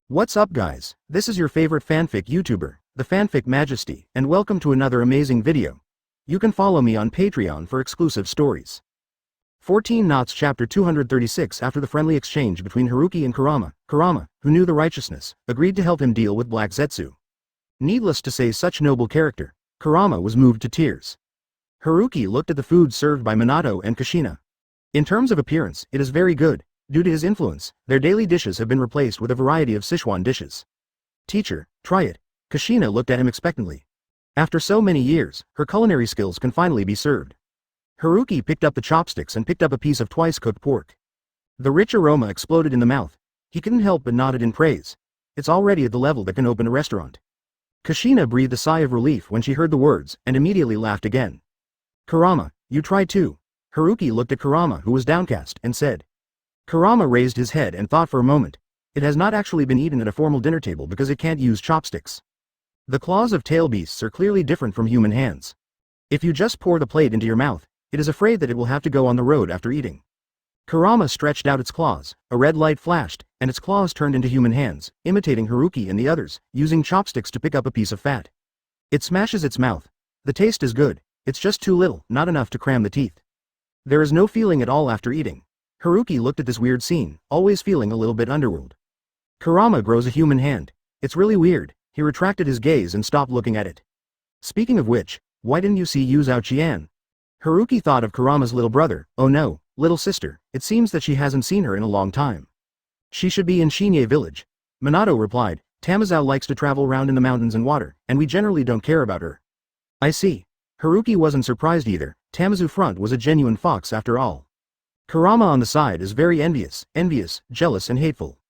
What's up guys, this is your favorite fanfic YouTuber, the Fanfic Majesty, and welcome to another amazing video. You can follow me on Patreon for exclusive stories. 14 Knots Chapter 236. After the friendly exchange between Haruki and Kurama, who knew the righteousness, agreed to help him deal with Black Zetsu. Needless to say, such noble character, Kurama was moved to tears. Haruki looked at the food served by Minato and Kushina. In terms of appearance, it is very good. Due to his influence, their daily dishes have been replaced with a variety of Sichuan dishes. Teacher, try it. Kushina looked at him expectantly. After so many years, her culinary skills can finally be served. Haruki picked up the chopsticks and picked up a piece of twice-cooked pork. The rich aroma exploded in the mouth. He couldn't help but nodded in praise. It's already at the level that can open a restaurant. Kushina breathed a sigh of relief when she heard the words, and immediately laughed again. Kurama, you try too. Haruki looked at Kurama, who was downcast, and said. Kurama raised his head and thought for a moment. It has not actually been eaten at a formal dinner table because it can't use chopsticks. The claws of tail beasts are clearly different from human hands. If you just pour the plate into your mouth, it is afraid that it will have to go on the road after eating. Kurama stretched out its claws, a red light flashed, and its claws turned into human hands, imitating Haruki and the others, using chopsticks to pick up a piece of fat. It smashes its mouth. The taste is good, it's just too little, not enough to cram the teeth. There is no feeling at all after eating. Haruki looked at this weird scene, always feeling a little bit underworld. Kurama grows a human hand. It's really weird. He retracted his gaze and stopped looking at it. Speaking of which, why didn't you see Yu Zhaoqian? Haruki thought of Kurama's little brother. Oh no, little sister, it seems that she hasn't seen her in a long time. She should be in Shinya village. Minato replied, Tamazao likes to travel around in the mountains and water, and we generally don't care about her. I see. Haruki wasn't surprised either. Tamazu front was a genuine fox after all. Kurama on the side is very envious, jealous and hateful.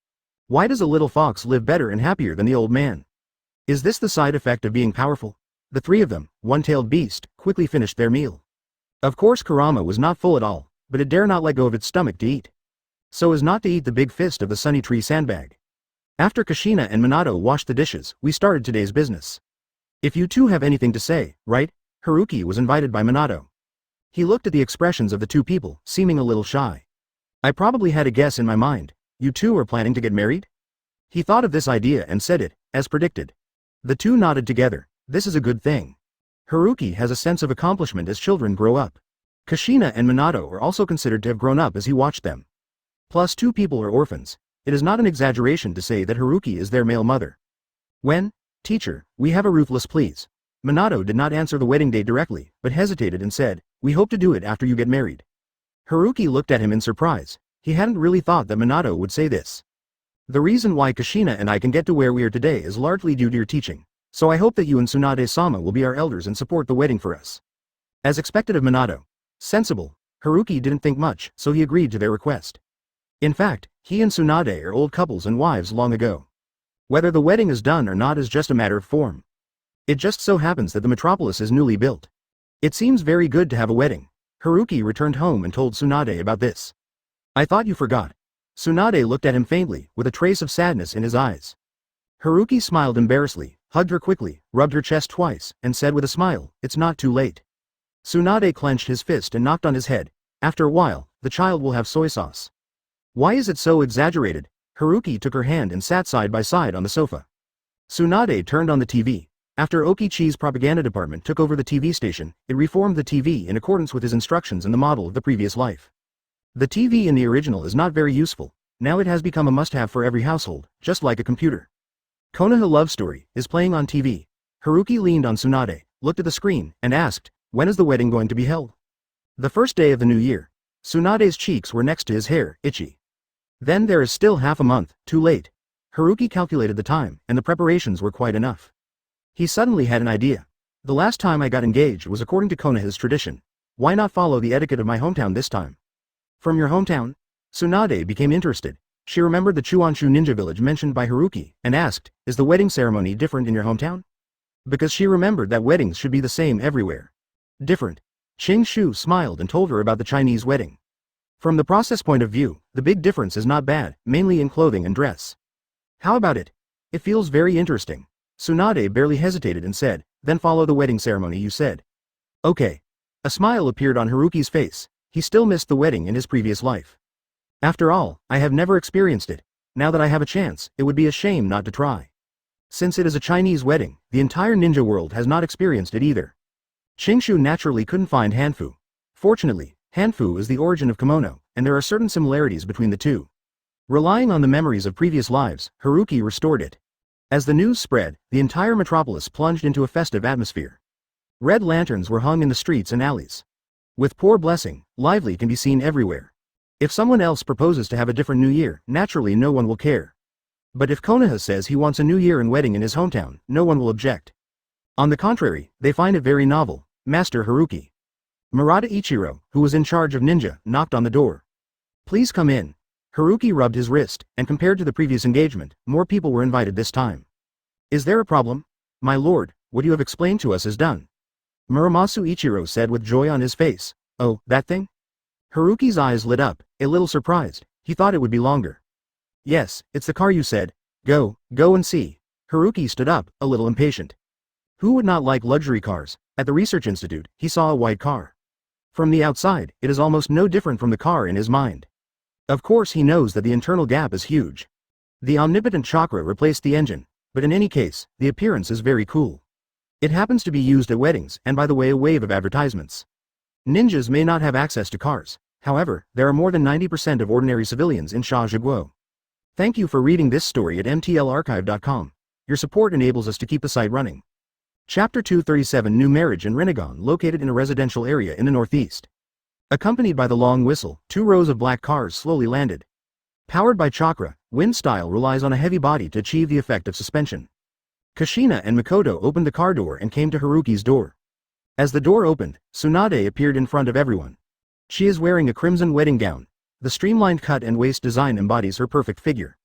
Why does a little fox live better and happier than the old man? Is this the side effect of being powerful? The three of them, one-tailed beast, quickly finished their meal. Of course Kurama was not full at all, but it dare not let go of its stomach to eat. So as not to eat the big fist of the sunny tree sandbag. After Kushina and Minato washed the dishes, we started today's business. If you two have anything to say, right? Haruki was invited by Minato. He looked at the expressions of the two people, seeming a little shy. I probably had a guess in my mind. You two are planning to get married? He thought of this idea and said it, as predicted. The two nodded together. This is a good thing. Haruki has a sense of accomplishment as children grow up. Kushina and Minato are also considered to have grown up as he watched them. Plus two people are orphans. It is not an exaggeration to say that Haruki is their male mother. When? Teacher, we have a ruthless please. Minato did not answer the wedding date directly, but hesitated and said, we hope to do it after you get married. Haruki looked at him in surprise. He hadn't really thought that Minato would say this. The reason why Kushina and I can get to where we are today is largely due to your teaching, so I hope that you and Tsunade-sama will be our elders and support the wedding for us. As expected of Minato. Sensible. Haruki didn't think much, so he agreed to their request. In fact, he and Tsunade are old couples and wives long ago. Whether the wedding is done or not is just a matter of form. It just so happens that the metropolis is newly built. It seems very good to have a wedding. Haruki returned home and told Tsunade about this. I thought you forgot. Tsunade looked at him faintly, with a trace of sadness in his eyes. Haruki smiled embarrassedly, hugged her quickly, rubbed her chest twice, and said with a smile, it's not too late. Tsunade clenched his fist and knocked on his head. After a while, the child will have soy sauce. Why is it so exaggerated? Haruki took her hand and sat side by side on the sofa. Tsunade turned on the TV. After Okichi's propaganda department took over the TV station, it reformed the TV in accordance with his instructions and the model of the previous life. The TV in the original is not very useful. Now it has become a must-have for every household, just like a computer. Konoha Love Story is playing on TV. Haruki leaned on Tsunade, looked at the screen, and asked, when is the wedding going to be held? The first day of the new year. Tsunade's cheeks were next to his hair, itchy. Then there is still half a month, too late. Haruki calculated the time, and the preparations were quite enough. He suddenly had an idea. The last time I got engaged was according to Konoha's tradition. Why not follow the etiquette of my hometown this time? From your hometown? Tsunade became interested. She remembered the Chuanshu ninja village mentioned by Haruki, and asked, is the wedding ceremony different in your hometown? Because she remembered that weddings should be the same everywhere. Different. Ching Shu smiled and told her about the Chinese wedding. From the process point of view, the big difference is not bad, mainly in clothing and dress. How about it? It feels very interesting. Tsunade barely hesitated and said, then follow the wedding ceremony you said. Okay. A smile appeared on Haruki's face. He still missed the wedding in his previous life. After all, I have never experienced it. Now that I have a chance, it would be a shame not to try. Since it is a Chinese wedding, the entire ninja world has not experienced it either. Qingshu naturally couldn't find Hanfu. Fortunately, Hanfu is the origin of kimono, and there are certain similarities between the two. Relying on the memories of previous lives, Haruki restored it. As the news spread, the entire metropolis plunged into a festive atmosphere. Red lanterns were hung in the streets and alleys. With poor blessing, lively can be seen everywhere. If someone else proposes to have a different new year, naturally no one will care. But if Konoha says he wants a new year and wedding in his hometown, no one will object. On the contrary, they find it very novel. Master Haruki. Murata Ichiro, who was in charge of ninja, knocked on the door. Please come in. Haruki rubbed his wrist, and compared to the previous engagement, more people were invited this time. Is there a problem? My lord, what you have explained to us is done. Muramasu Ichiro said with joy on his face. Oh, that thing? Haruki's eyes lit up, a little surprised. He thought it would be longer. Yes, it's the car you said. Go and see. Haruki stood up, a little impatient. Who would not like luxury cars? At the research institute, he saw a white car. From the outside, it is almost no different from the car in his mind. Of course he knows that the internal gap is huge. The omnipotent chakra replaced the engine, but in any case, the appearance is very cool. It happens to be used at weddings and by the way a wave of advertisements. Ninjas may not have access to cars, however, there are more than 90% of ordinary civilians in Shaziguo. Thank you for reading this story at mtlarchive.com. Your support enables us to keep the site running. Chapter 237 New Marriage in Rinnegan located in a residential area in the northeast. Accompanied by the long whistle, 2 rows of black cars slowly landed. Powered by chakra, wind style relies on a heavy body to achieve the effect of suspension. Kushina and Makoto opened the car door and came to Haruki's door. As the door opened, Tsunade appeared in front of everyone. She is wearing a crimson wedding gown. The streamlined cut and waist design embodies her perfect figure.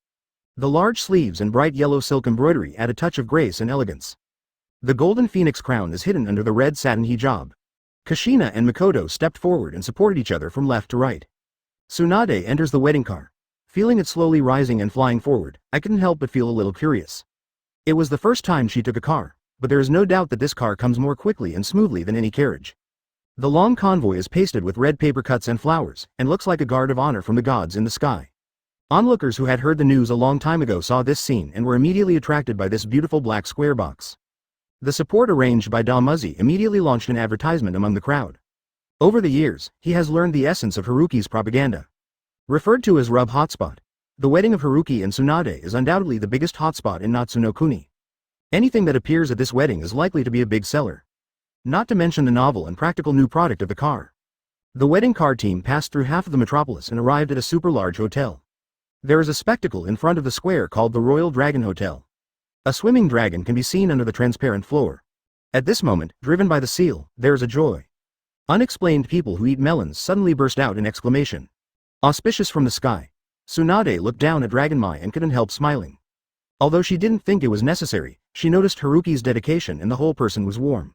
The large sleeves and bright yellow silk embroidery add a touch of grace and elegance. The golden phoenix crown is hidden under the red satin hijab. Kushina and Makoto stepped forward and supported each other from left to right. Tsunade enters the wedding car. Feeling it slowly rising and flying forward, I couldn't help but feel a little curious. It was the first time she took a car, but there is no doubt that this car comes more quickly and smoothly than any carriage. The long convoy is pasted with red paper cuts and flowers, and looks like a guard of honor from the gods in the sky. Onlookers who had heard the news a long time ago saw this scene and were immediately attracted by this beautiful black square box. The support arranged by Dalmuzzi immediately launched an advertisement among the crowd. Over the years, he has learned the essence of Haruki's propaganda. Referred to as Rub Hotspot, the wedding of Haruki and Tsunade is undoubtedly the biggest hotspot in Natsuno-kuni. Anything that appears at this wedding is likely to be a big seller. Not to mention the novel and practical new product of the car. The wedding car team passed through half of the metropolis and arrived at a super large hotel. There is a spectacle in front of the square called the Royal Dragon Hotel. A swimming dragon can be seen under the transparent floor. At this moment, driven by the seal, there is a joy. Unexplained people who eat melons suddenly burst out in exclamation. Auspicious from the sky. Tsunade looked down at Dragonmai and couldn't help smiling. Although she didn't think it was necessary, she noticed Haruki's dedication and the whole person was warm.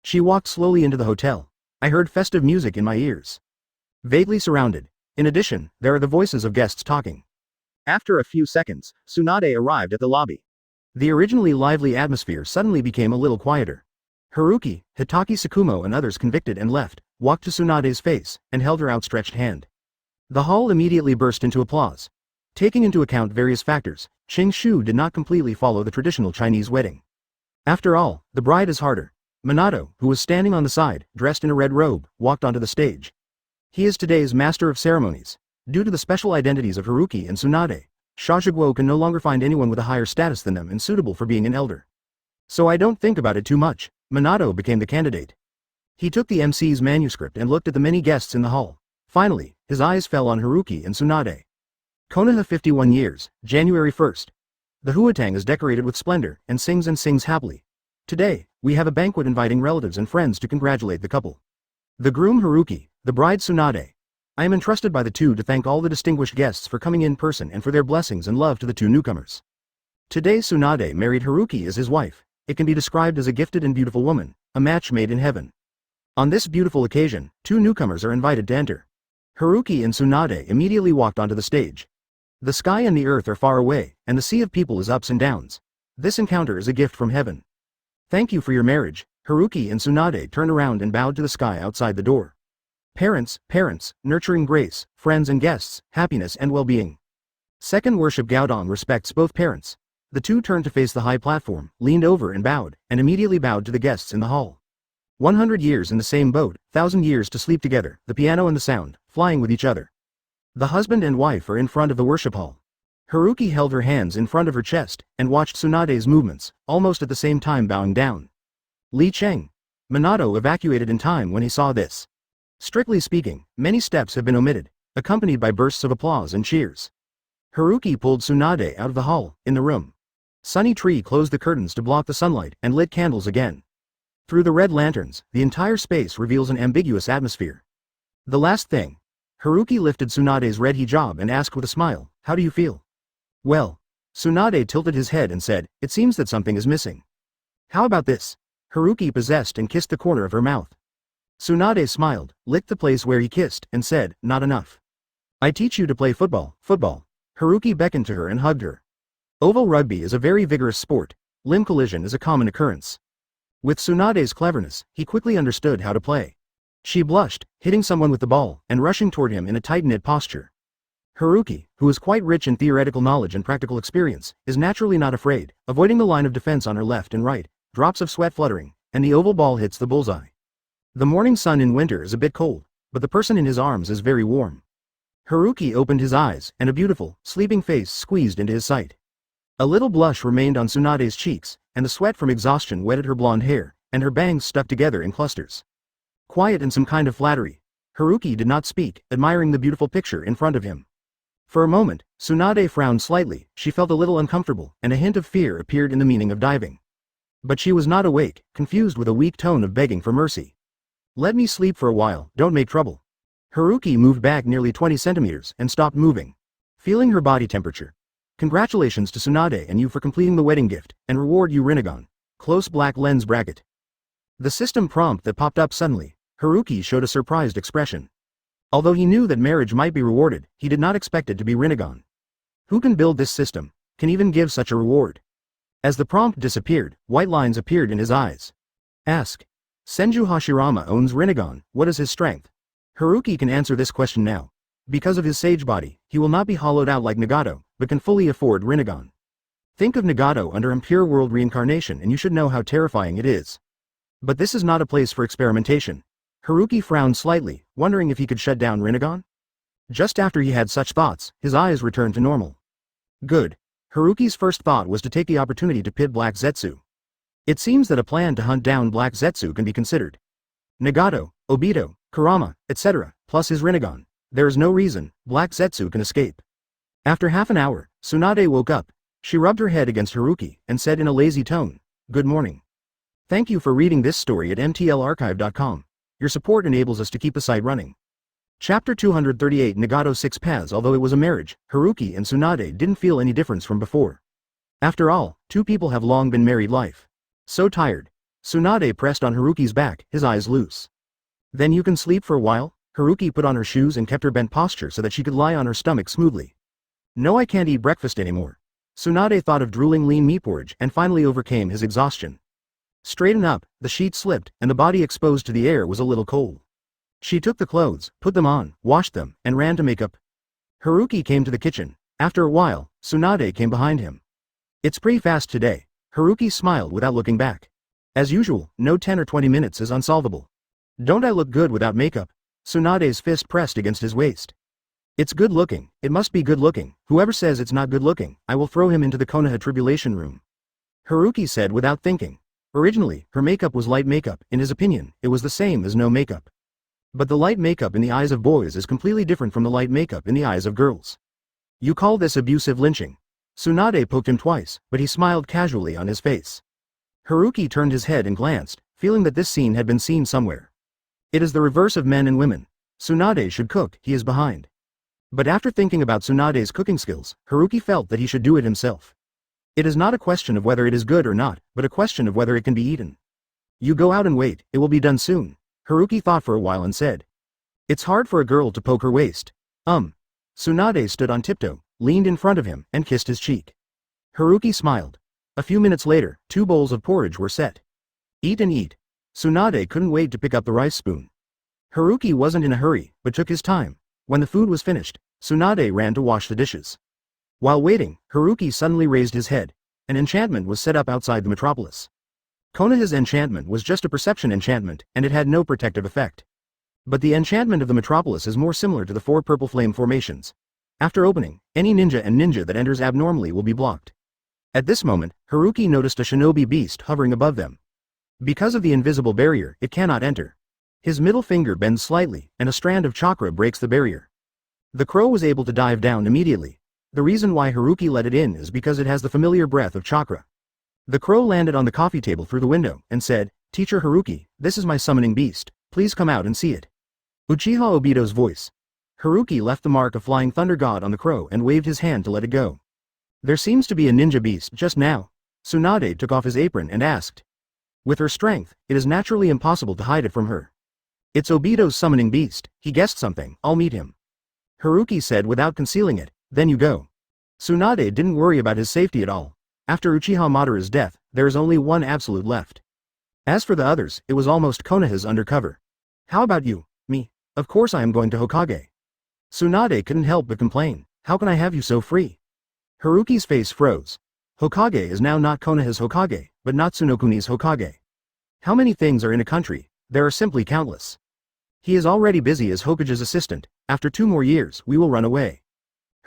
She walked slowly into the hotel. I heard festive music in my ears. Vaguely surrounded. In addition, there are the voices of guests talking. After a few seconds, Tsunade arrived at the lobby. The originally lively atmosphere suddenly became a little quieter. Haruki, Hitaki Tsukumo and others convicted and left, walked to Tsunade's face, and held her outstretched hand. The hall immediately burst into applause. Taking into account various factors, Qingshu did not completely follow the traditional Chinese wedding. After all, the bride is harder. Minato, who was standing on the side, dressed in a red robe, walked onto the stage. He is today's master of ceremonies. Due to the special identities of Haruki and Tsunade, Shaziguo can no longer find anyone with a higher status than them and suitable for being an elder. So I don't think about it too much. Minato became the candidate. He took the MC's manuscript and looked at the many guests in the hall. Finally, his eyes fell on Haruki and Tsunade. Konoha 51 years, January 1st. The Huatang is decorated with splendor and sings happily. Today, we have a banquet inviting relatives and friends to congratulate the couple. The groom Haruki, the bride Tsunade. I am entrusted by the two to thank all the distinguished guests for coming in person and for their blessings and love to the two newcomers. Today Tsunade married Haruki as his wife. It can be described as a gifted and beautiful woman, a match made in heaven. On this beautiful occasion, two newcomers are invited to enter. Haruki and Tsunade immediately walked onto the stage. The sky and the earth are far away, and the sea of people is ups and downs. This encounter is a gift from heaven. Thank you for your marriage. Haruki and Tsunade turned around and bowed to the sky outside the door. Parents, nurturing grace, friends and guests, happiness and well-being. Second worship Gaodong respects both parents. The two turned to face the high platform, leaned over and bowed, and immediately bowed to the guests in the hall. 100 years in the same boat, 1,000 years to sleep together, the piano and the sound, flying with each other. The husband and wife are in front of the worship hall. Haruki held her hands in front of her chest, and watched Tsunade's movements, almost at the same time bowing down. Li Cheng. Minato evacuated in time when he saw this. Strictly speaking, many steps have been omitted, accompanied by bursts of applause and cheers. Haruki pulled Tsunade out of the hall, in the room. Sunny Tree closed the curtains to block the sunlight and lit candles again. Through the red lanterns, the entire space reveals an ambiguous atmosphere. The last thing. Haruki lifted Tsunade's red hijab and asked with a smile, "How do you feel?" "Well." Tsunade tilted his head and said, "It seems that something is missing." "How about this?" Haruki possessed and kissed the corner of her mouth. Tsunade smiled, licked the place where he kissed, and said, "Not enough. I teach you to play football." Football. Haruki beckoned to her and hugged her. Oval rugby is a very vigorous sport. Limb collision is a common occurrence. With Tsunade's cleverness, he quickly understood how to play. She blushed, hitting someone with the ball, and rushing toward him in a tight-knit posture. Haruki, who is quite rich in theoretical knowledge and practical experience, is naturally not afraid, avoiding the line of defense on her left and right, drops of sweat fluttering, and the oval ball hits the bullseye. The morning sun in winter is a bit cold, but the person in his arms is very warm. Haruki opened his eyes, and a beautiful, sleeping face squeezed into his sight. A little blush remained on Tsunade's cheeks, and the sweat from exhaustion wetted her blonde hair, and her bangs stuck together in clusters. Quiet and some kind of flattery. Haruki did not speak, admiring the beautiful picture in front of him. For a moment, Tsunade frowned slightly, she felt a little uncomfortable, and a hint of fear appeared in the meaning of diving. But she was not awake, confused with a weak tone of begging for mercy. "Let me sleep for a while, don't make trouble." Haruki moved back nearly 20 centimeters and stopped moving. Feeling her body temperature. "Congratulations to Tsunade and you for completing the wedding gift, and reward you Rinnegan. Close black lens bracket." The system prompt that popped up suddenly, Haruki showed a surprised expression. Although he knew that marriage might be rewarded, he did not expect it to be Rinnegan. Who can build this system, can even give such a reward? As the prompt disappeared, white lines appeared in his eyes. Ask. Senju Hashirama owns Rinnegan, what is his strength? Haruki can answer this question now. Because of his sage body, he will not be hollowed out like Nagato, but can fully afford Rinnegan. Think of Nagato under Impure World reincarnation and you should know how terrifying it is. But this is not a place for experimentation. Haruki frowned slightly, wondering if he could shut down Rinnegan? Just after he had such thoughts, his eyes returned to normal. Good. Haruki's first thought was to take the opportunity to pit Black Zetsu. It seems that a plan to hunt down Black Zetsu can be considered. Nagato, Obito, Kurama, etc., plus his Rinnegan. There is no reason Black Zetsu can escape. After half an hour, Tsunade woke up. She rubbed her head against Haruki and said in a lazy tone, "Good morning. Thank you for reading this story at mtlarchive.com. Your support enables us to keep the site running." Chapter 238 Nagato 6 Paths. Although it was a marriage, Haruki and Tsunade didn't feel any difference from before. After all, two people have long been married life. So tired. Tsunade pressed on Haruki's back, his eyes loose. "Then you can sleep for a while?" Haruki put on her shoes and kept her bent posture so that she could lie on her stomach smoothly. "No, I can't eat breakfast anymore." Tsunade thought of drooling lean meat porridge and finally overcame his exhaustion. Straighten up, the sheet slipped, and the body exposed to the air was a little cold. She took the clothes, put them on, washed them, and ran to make up. Haruki came to the kitchen. After a while, Tsunade came behind him. "It's pretty fast today." Haruki smiled without looking back. As usual, no 10 or 20 minutes is unsolvable. "Don't I look good without makeup?" Tsunade's fist pressed against his waist. "It's good looking, it must be good looking. Whoever says it's not good looking, I will throw him into the Konoha tribulation room." Haruki said without thinking. Originally, her makeup was light makeup, in his opinion, it was the same as no makeup. But the light makeup in the eyes of boys is completely different from the light makeup in the eyes of girls. "You call this abusive lynching?" Tsunade poked him twice, but he smiled casually on his face. Haruki turned his head and glanced, feeling that this scene had been seen somewhere. It is the reverse of men and women. Tsunade should cook, he is behind. But after thinking about Tsunade's cooking skills, Haruki felt that he should do it himself. It is not a question of whether it is good or not, but a question of whether it can be eaten. "You go out and wait, it will be done soon." Haruki thought for a while and said. "It's hard for a girl to poke her waist." Tsunade stood on tiptoe, leaned in front of him, and kissed his cheek. Haruki smiled. A few minutes later, 2 bowls of porridge were set. "Eat and eat." Tsunade couldn't wait to pick up the rice spoon. Haruki wasn't in a hurry, but took his time. When the food was finished, Tsunade ran to wash the dishes. While waiting, Haruki suddenly raised his head. An enchantment was set up outside the metropolis. Konoha's enchantment was just a perception enchantment, and it had no protective effect. But the enchantment of the metropolis is more similar to the 4 purple flame formations. After opening, any ninja that enters abnormally will be blocked. At this moment, Haruki noticed a shinobi beast hovering above them. Because of the invisible barrier, it cannot enter. His middle finger bends slightly, and a strand of chakra breaks the barrier. The crow was able to dive down immediately. The reason why Haruki let it in is because it has the familiar breath of chakra. The crow landed on the coffee table through the window, and said, "Teacher Haruki, this is my summoning beast, please come out and see it." Uchiha Obito's voice. Haruki left the mark of Flying Thunder God on the crow and waved his hand to let it go. "There seems to be a ninja beast just now." Tsunade took off his apron and asked. With her strength, it is naturally impossible to hide it from her. "It's Obito's summoning beast, he guessed something, I'll meet him." Haruki said without concealing it, "Then you go." Tsunade didn't worry about his safety at all. After Uchiha Madara's death, there is only one absolute left. As for the others, it was almost Konoha's undercover. "How about you?" "Me? Of course I am going to Hokage." Tsunade couldn't help but complain, "How can I have you so free?" Haruki's face froze. Hokage is now not Konoha's Hokage, but Natsunokuni's Hokage. How many things are in a country? There are simply countless. He is already busy as Hokage's assistant. After 2 more years, we will run away.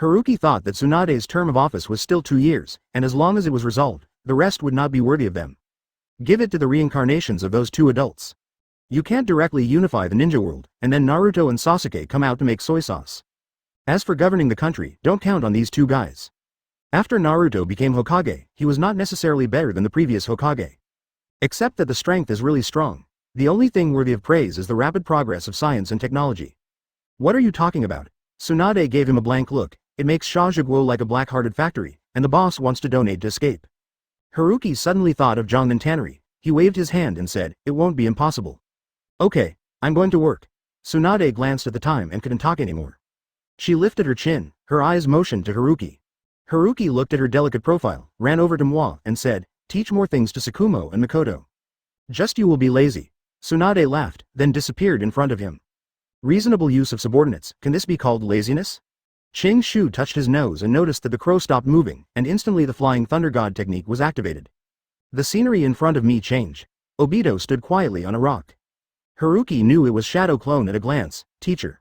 Haruki thought that Tsunade's term of office was still 2 years, and as long as it was resolved, the rest would not be worthy of them. Give it to the reincarnations of those 2 adults. You can't directly unify the ninja world, and then Naruto and Sasuke come out to make soy sauce. As for governing the country, don't count on these 2 guys. After Naruto became Hokage, he was not necessarily better than the previous Hokage. Except that the strength is really strong. The only thing worthy of praise is the rapid progress of science and technology. What are you talking about? Tsunade gave him a blank look. It makes Shajiguo like a black-hearted factory, and the boss wants to donate to escape. Haruki suddenly thought of Jongnan Tannery. He waved his hand and said, "It won't be impossible." "Okay, I'm going to work." Tsunade glanced at the time and couldn't talk anymore. She lifted her chin, her eyes motioned to Haruki. Haruki looked at her delicate profile, ran over to Moi, and said, "Teach more things to Tsukumo and Mikoto. Just you will be lazy." Tsunade laughed, then disappeared in front of him. Reasonable use of subordinates, can this be called laziness? Ching Shu touched his nose and noticed that the crow stopped moving, and instantly the Flying Thunder God technique was activated. The scenery in front of me changed. Obito stood quietly on a rock. Haruki knew it was Shadow Clone at a glance. "Teacher."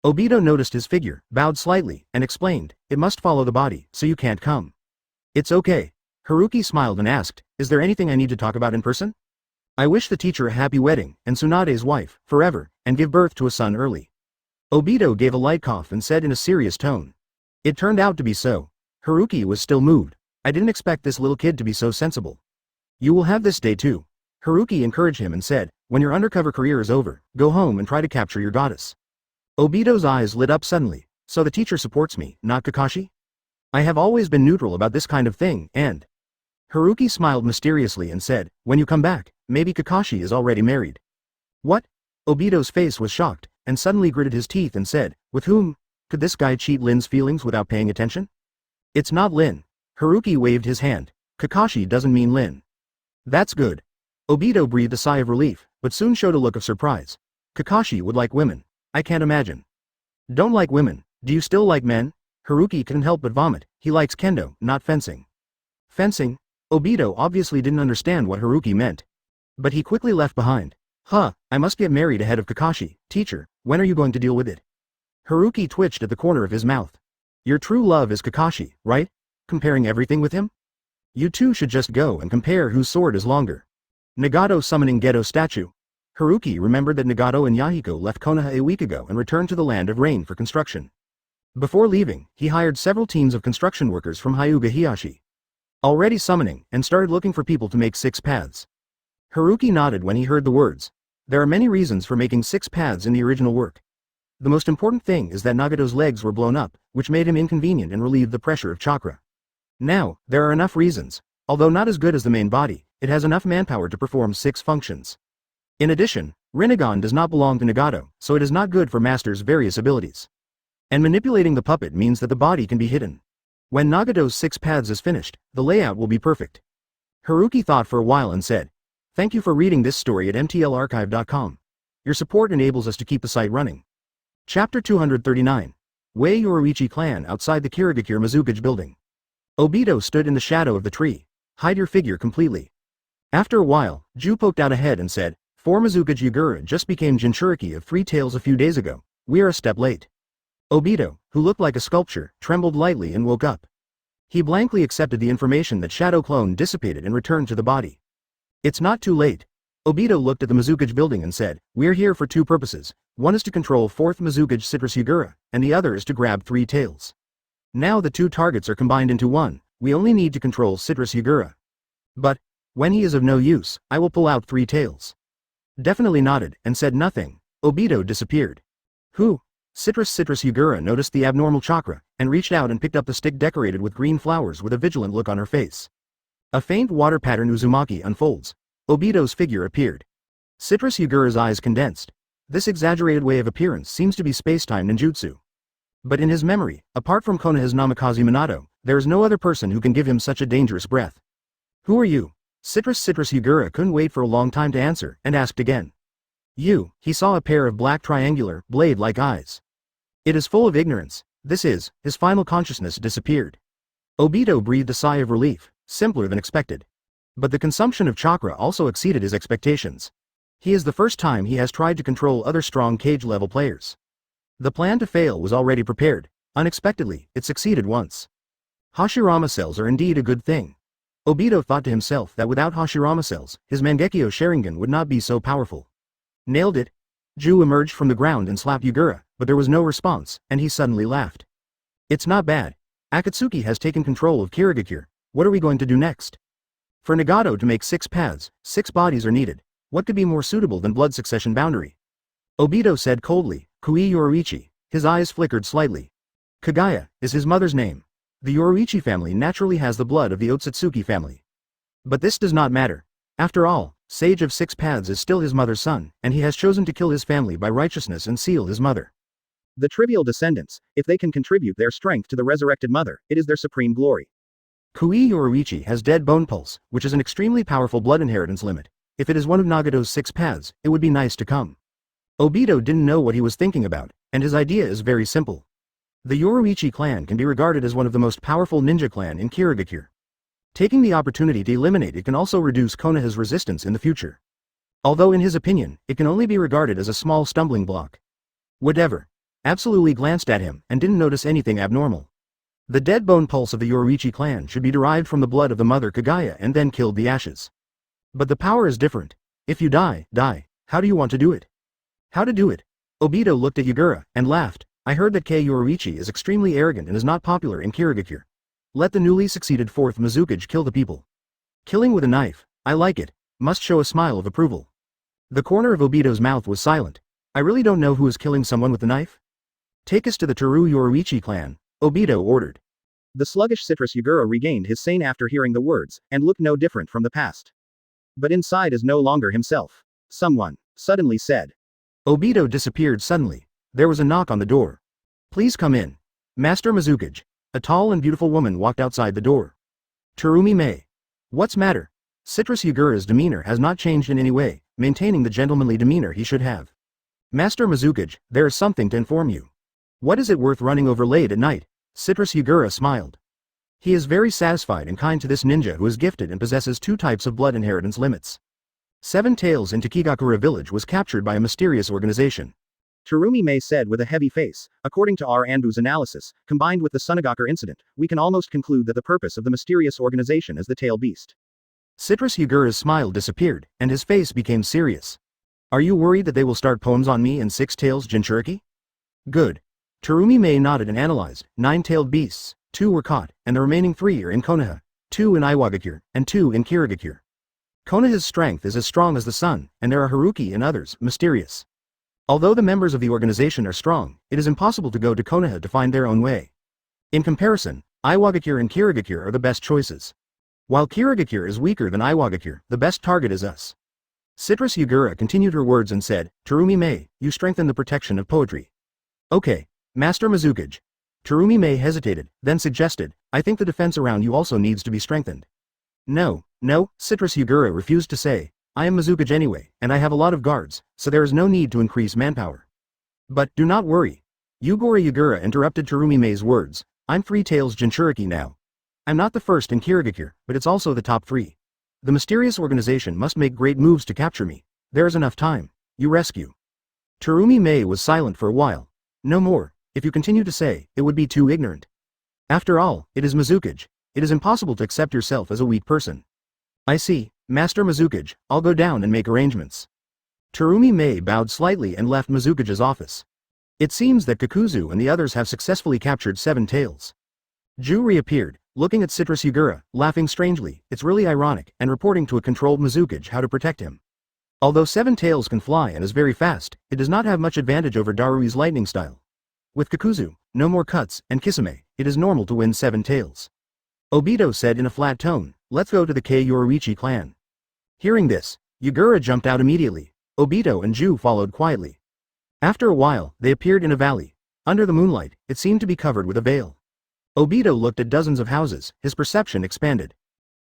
Obito noticed his figure, bowed slightly, and explained, "It must follow the body, so you can't come." "It's okay." Haruki smiled and asked, "Is there anything I need to talk about in person?" "I wish the teacher a happy wedding, and Tsunade's wife, forever, and give birth to a son early." Obito gave a light cough and said in a serious tone. It turned out to be so. Haruki was still moved. "I didn't expect this little kid to be so sensible." "You will have this day too." Haruki encouraged him and said, "When your undercover career is over, go home and try to capture your goddess." Obito's eyes lit up suddenly. "So the teacher supports me, not Kakashi? I have always been neutral about this kind of thing, and..." Haruki smiled mysteriously and said, "When you come back, maybe Kakashi is already married." "What?" Obito's face was shocked, and suddenly gritted his teeth and said, "With whom? Could this guy cheat Lin's feelings without paying attention?" "It's not Lin." Haruki waved his hand. "Kakashi doesn't mean Lin." "That's good." Obito breathed a sigh of relief, but soon showed a look of surprise. "Kakashi would like women. I can't imagine." "Don't like women. Do you still like men?" Haruki couldn't help but vomit. He likes kendo, not fencing. Fencing? Obito obviously didn't understand what Haruki meant. But he quickly left behind. I must get married ahead of Kakashi. Teacher, when are you going to deal with it?" Haruki twitched at the corner of his mouth. "Your true love is Kakashi, right? Comparing everything with him? You two should just go and compare whose sword is longer." Nagato summoning Geto statue. Haruki remembered that Nagato and Yahiko left Konoha a week ago and returned to the Land of Rain for construction. Before leaving, he hired several teams of construction workers from Hyuga Hiyashi. Already summoning, and started looking for people to make 6 paths. Haruki nodded when he heard the words. There are many reasons for making 6 paths in the original work. The most important thing is that Nagato's legs were blown up, which made him inconvenient and relieved the pressure of chakra. Now, there are enough reasons. Although not as good as the main body, it has enough manpower to perform 6 functions. In addition, Rinnegan does not belong to Nagato, so it is not good for Master's various abilities. And manipulating the puppet means that the body can be hidden. When Nagato's 6 paths is finished, the layout will be perfect. Haruki thought for a while and said, "Thank you for reading this story at mtlarchive.com. Your support enables us to keep the site running." Chapter 239. Wei Yoruichi Clan outside the Kirigakure Mizukage building. Obito stood in the shadow of the tree. Hide your figure completely. After a while, Ju poked out a head and said, 4 Mizukage Yugura just became Jinchuriki of 3 tails a few days ago. We are a step late. Obito, who looked like a sculpture, trembled lightly and woke up. He blankly accepted the information that Shadow Clone dissipated and returned to the body. It's not too late. Obito looked at the Mizukage building and said, we're here for 2 purposes. One is to control 4th Mizukage Citrus Yugura, and the other is to grab 3 tails. Now the 2 targets are combined into one, we only need to control Citrus Yugura. But, when he is of no use, I will pull out 3 tails. Definitely nodded, and said nothing. Obito disappeared. Who? Citrus Yugura noticed the abnormal chakra, and reached out and picked up the stick decorated with green flowers with a vigilant look on her face. A faint water pattern Uzumaki unfolds. Obito's figure appeared. Citrus Yugura's eyes condensed. This exaggerated way of appearance seems to be space-time ninjutsu. But in his memory, apart from Konoha's Namikaze Minato, there is no other person who can give him such a dangerous breath. Who are you? Citrus Yugura couldn't wait for a long time to answer, and asked again. You, he saw a pair of black triangular, blade-like eyes. It is full of ignorance. His final consciousness disappeared. Obito breathed a sigh of relief, simpler than expected. But the consumption of chakra also exceeded his expectations. He is the first time he has tried to control other strong cage-level players. The plan to fail was already prepared. Unexpectedly, it succeeded once. Hashirama cells are indeed a good thing. Obito thought to himself that without Hashirama cells, his Mangekyo Sharingan would not be so powerful. Nailed it. Ju emerged from the ground and slapped Yugura, but there was no response, and he suddenly laughed. It's not bad. Akatsuki has taken control of Kirigakure. What are we going to do next? For Nagato to make 6 paths, 6 bodies are needed. What could be more suitable than blood succession boundary? Obito said coldly, Kui Yoruichi. His eyes flickered slightly. Kagaya is his mother's name. The Yoruichi family naturally has the blood of the Otsutsuki family. But this does not matter. After all, Sage of 6 Paths is still his mother's son, and he has chosen to kill his family by righteousness and seal his mother. The trivial descendants, if they can contribute their strength to the resurrected mother, it is their supreme glory. Kui Yoruichi has dead bone pulse, which is an extremely powerful blood inheritance limit. If it is one of Nagato's 6 paths, it would be nice to come. Obito didn't know what he was thinking about, and his idea is very simple. The Yoruichi clan can be regarded as one of the most powerful ninja clan in Kirigakure. Taking the opportunity to eliminate it can also reduce Konoha's resistance in the future. Although in his opinion, it can only be regarded as a small stumbling block. Whatever. Absolutely glanced at him, and didn't notice anything abnormal. The dead bone pulse of the Yoruichi clan should be derived from the blood of the mother Kagaya and then killed the ashes. But the power is different. If you die. How do you want to do it? How to do it? Obito looked at Yugura, and laughed. I heard that Kei Yoruichi is extremely arrogant and is not popular in Kirigakure. Let the newly succeeded 4th Mizukage kill the people. Killing with a knife, I like it, must show a smile of approval. The corner of Obito's mouth was silent. I really don't know who is killing someone with a knife. Take us to the Teru Yoruichi clan, Obito ordered. The sluggish Citrus Yugura regained his sane after hearing the words, and looked no different from the past. But inside is no longer himself. Someone suddenly said. Obito disappeared suddenly. There was a knock on the door. Please come in. Master Mizukage. A tall and beautiful woman walked outside the door. Terumi Mei. What's matter? Citrus Yugura's demeanor has not changed in any way, maintaining the gentlemanly demeanor he should have. Master Mizukage, there is something to inform you. What is it worth running over late at night? Citrus Yugura smiled. He is very satisfied and kind to this ninja who is gifted and possesses 2 types of blood inheritance limits. 7 Tails in Takigakura village was captured by a mysterious organization. Terumi Mei said with a heavy face, according to our Anbu's analysis, combined with the Sunagakur incident, we can almost conclude that the purpose of the mysterious organization is the tail beast. Citrus Yugura's smile disappeared, and his face became serious. Are you worried that they will start poems on me in 6 Tails Jinchuriki? Good. Terumi Mei nodded and analyzed. 9-tailed beasts, 2 were caught, and the remaining 3 are in Konoha, 2 in Iwagakure, and 2 in Kirigakure. Konoha's strength is as strong as the sun, and there are Haruki and others, mysterious. Although the members of the organization are strong, it is impossible to go to Konoha to find their own way. In comparison, Iwagakure and Kirigakure are the best choices. While Kirigakure is weaker than Iwagakure, the best target is us. Citrus Yugura continued her words and said, Terumi Mei, you strengthen the protection of poetry. Okay, Master Mizukage. Terumi Mei hesitated, then suggested, I think the defense around you also needs to be strengthened. No, Citrus Yugura refused to say, I am Mizukage anyway, and I have a lot of guards, so there is no need to increase manpower. But, do not worry. Yugura Yugura interrupted Terumi Mei's words, I'm 3 Tails Jinchuriki now. I'm not the first in Kirigakure, but it's also the top 3. The mysterious organization must make great moves to capture me. There is enough time. You rescue. Tsurumi Mei was silent for a while. No more. If you continue to say, it would be too ignorant. After all, it is Mizukage. It is impossible to accept yourself as a weak person. I see, Master Mizukage, I'll go down and make arrangements. Tsurumi Mei bowed slightly and left Mizukage's office. It seems that Kakuzu and the others have successfully captured 7 tails. Ju reappeared, looking at Citrus Yugura, laughing strangely. It's really ironic, and reporting to a controlled Mizukage how to protect him. Although 7 tails can fly and is very fast, it does not have much advantage over Darui's lightning style. With Kakuzu, no more cuts, and Kisame, it is normal to win 7 tails. Obito said in a flat tone, let's go to the Kei Yoruichi clan. Hearing this, Yugura jumped out immediately. Obito and Ju followed quietly. After a while, they appeared in a valley. Under the moonlight, it seemed to be covered with a veil. Obito looked at dozens of houses, his perception expanded.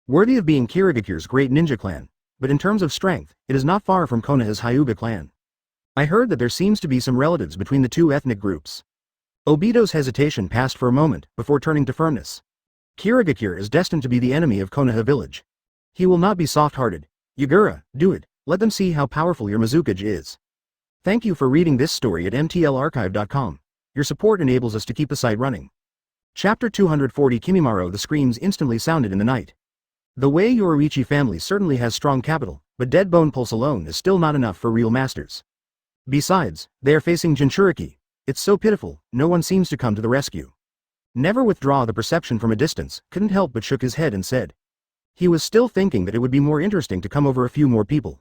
Worthy of being Kirigakure's great ninja clan, but in terms of strength, it is not far from Konoha's Hyuga clan. I heard that there seems to be some relatives between the 2 ethnic groups. Obito's hesitation passed for a moment, before turning to firmness. Kirigakure is destined to be the enemy of Konoha village. He will not be soft-hearted. Yugura, do it, let them see how powerful your Mizukage is. Thank you for reading this story at mtlarchive.com. Your support enables us to keep the site running. Chapter 240 Kimimaro. The screams instantly sounded in the night. The Wei Yoruichi family certainly has strong capital, but dead bone pulse alone is still not enough for real masters. Besides, they are facing Jinchuriki. It's so pitiful, no one seems to come to the rescue. Never withdraw the perception from a distance, couldn't help but shook his head and said. He was still thinking that it would be more interesting to come over a few more people.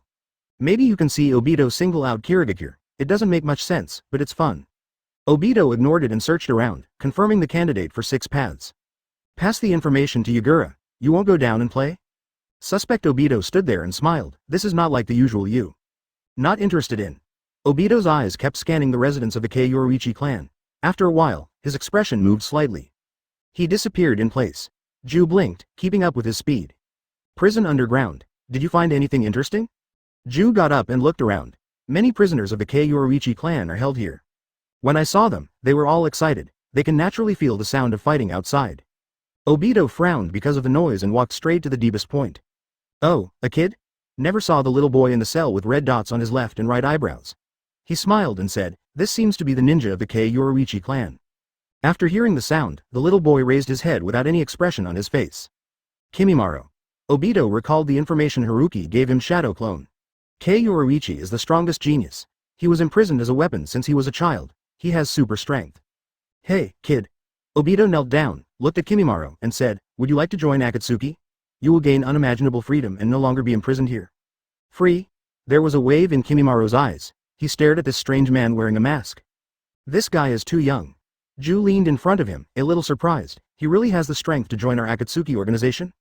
Maybe you can see Obito single out Kirigakure. It doesn't make much sense, but it's fun. Obito ignored it and searched around, confirming the candidate for 6 paths. Pass the information to Yugura. You won't go down and play? Suspect Obito stood there and smiled. This is not like the usual you. Not interested in. Obito's eyes kept scanning the residents of the Kei Yoruichi clan. After a while, his expression moved slightly. He disappeared in place. Ju blinked, keeping up with his speed. Prison underground. Did you find anything interesting? Ju got up and looked around. Many prisoners of the Kei Yoruichi clan are held here. When I saw them, they were all excited. They can naturally feel the sound of fighting outside. Obito frowned because of the noise and walked straight to the deepest point. Oh, a kid? Never saw the little boy in the cell with red dots on his left and right eyebrows. He smiled and said, this seems to be the ninja of the Kei Yoruichi clan. After hearing the sound, the little boy raised his head without any expression on his face. Kimimaro. Obito recalled the information Haruki gave him Shadow Clone. Kei Yoruichi is the strongest genius. He was imprisoned as a weapon since he was a child. He has super strength. Hey, kid. Obito knelt down, looked at Kimimaro, and said, would you like to join Akatsuki? You will gain unimaginable freedom and no longer be imprisoned here. Free? There was a wave in Kimimaro's eyes. He stared at this strange man wearing a mask. This guy is too young. Ju leaned in front of him, a little surprised. He really has the strength to join our Akatsuki organization?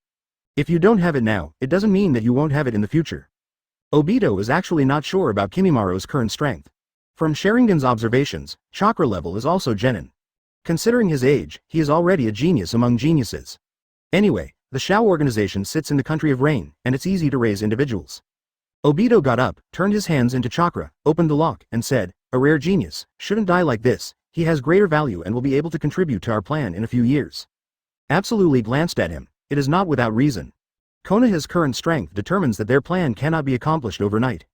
If you don't have it now, it doesn't mean that you won't have it in the future. Obito is actually not sure about Kimimaro's current strength. From Sharingan's observations, chakra level is also genin. Considering his age, he is already a genius among geniuses. Anyway, the Shao organization sits in the country of rain, and it's easy to raise individuals. Obito got up, turned his hands into chakra, opened the lock, and said, a rare genius, shouldn't die like this, he has greater value and will be able to contribute to our plan in a few years. Absolutely glanced at him, it is not without reason. Konoha's current strength determines that their plan cannot be accomplished overnight.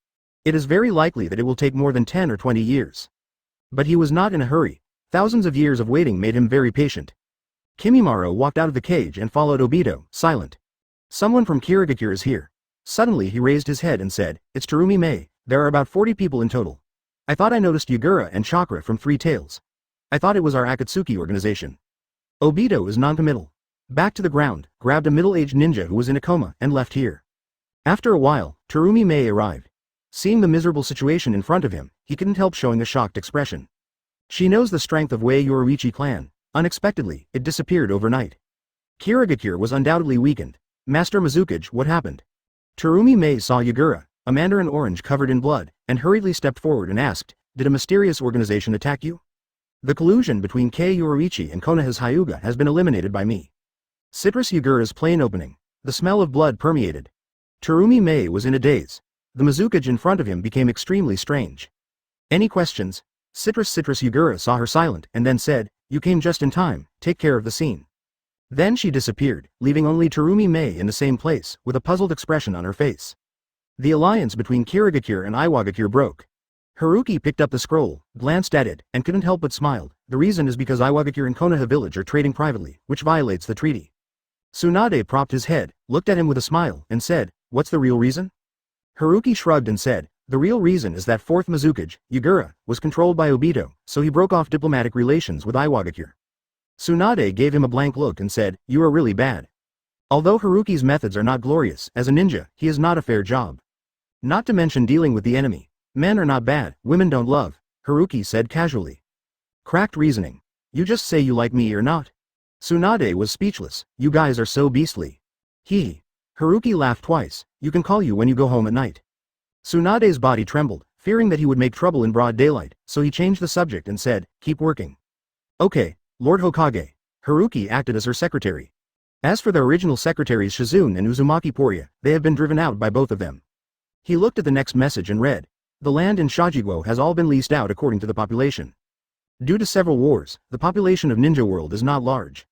It is very likely that it will take more than 10 or 20 years. But he was not in a hurry. Thousands of years of waiting made him very patient. Kimimaro walked out of the cage and followed Obito, silent. Someone from Kirigakure is here. Suddenly he raised his head and said, it's Tsurumi Mei, there are about 40 people in total. I thought I noticed Yugura and Chakra from 3 tails. I thought it was our Akatsuki organization. Obito is noncommittal. Back to the ground, grabbed a middle-aged ninja who was in a coma, and left here. After a while, Tsurumi Mei arrived. Seeing the miserable situation in front of him, he couldn't help showing a shocked expression. She knows the strength of Wei Yoruichi clan. Unexpectedly, it disappeared overnight. Kirigakure was undoubtedly weakened. Master Mizukage, what happened? Tsurumi Mei saw Yugura, a mandarin orange covered in blood, and hurriedly stepped forward and asked, did a mysterious organization attack you? The collusion between Kei Yoruichi and Konoha's Hyuga has been eliminated by me. Citrus Yugura's plain opening. The smell of blood permeated. Tsurumi Mei was in a daze. The Mizukage in front of him became extremely strange. Any questions? Citrus Yugura saw her silent and then said, you came just in time, take care of the scene. Then she disappeared, leaving only Terumi Mei in the same place, with a puzzled expression on her face. The alliance between Kirigakure and Iwagakure broke. Haruki picked up the scroll, glanced at it, and couldn't help but smile. The reason is because Iwagakure and Konoha village are trading privately, which violates the treaty. Tsunade propped his head, looked at him with a smile, and said, "What's the real reason?" Haruki shrugged and said, "The real reason is that 4th Mizukage, Yagura, was controlled by Obito, so he broke off diplomatic relations with Iwagakure." Tsunade gave him a blank look and said, "You are really bad." Although Haruki's methods are not glorious, as a ninja, he is not a fair job. Not to mention dealing with the enemy. Men are not bad, women don't love, Haruki said casually. Cracked reasoning. You just say you like me or not. Tsunade was speechless. You guys are so beastly. Haruki laughed twice. You can call you when you go home at night. Tsunade's body trembled, fearing that he would make trouble in broad daylight, so he changed the subject and said, "Keep working." "Okay, Lord Hokage." Haruki acted as her secretary. As for the original secretaries Shizune and Uzumaki Porya, they have been driven out by both of them. He looked at the next message and read, "The land in Shajiguo has all been leased out according to the population. Due to several wars, the population of Ninja World is not large.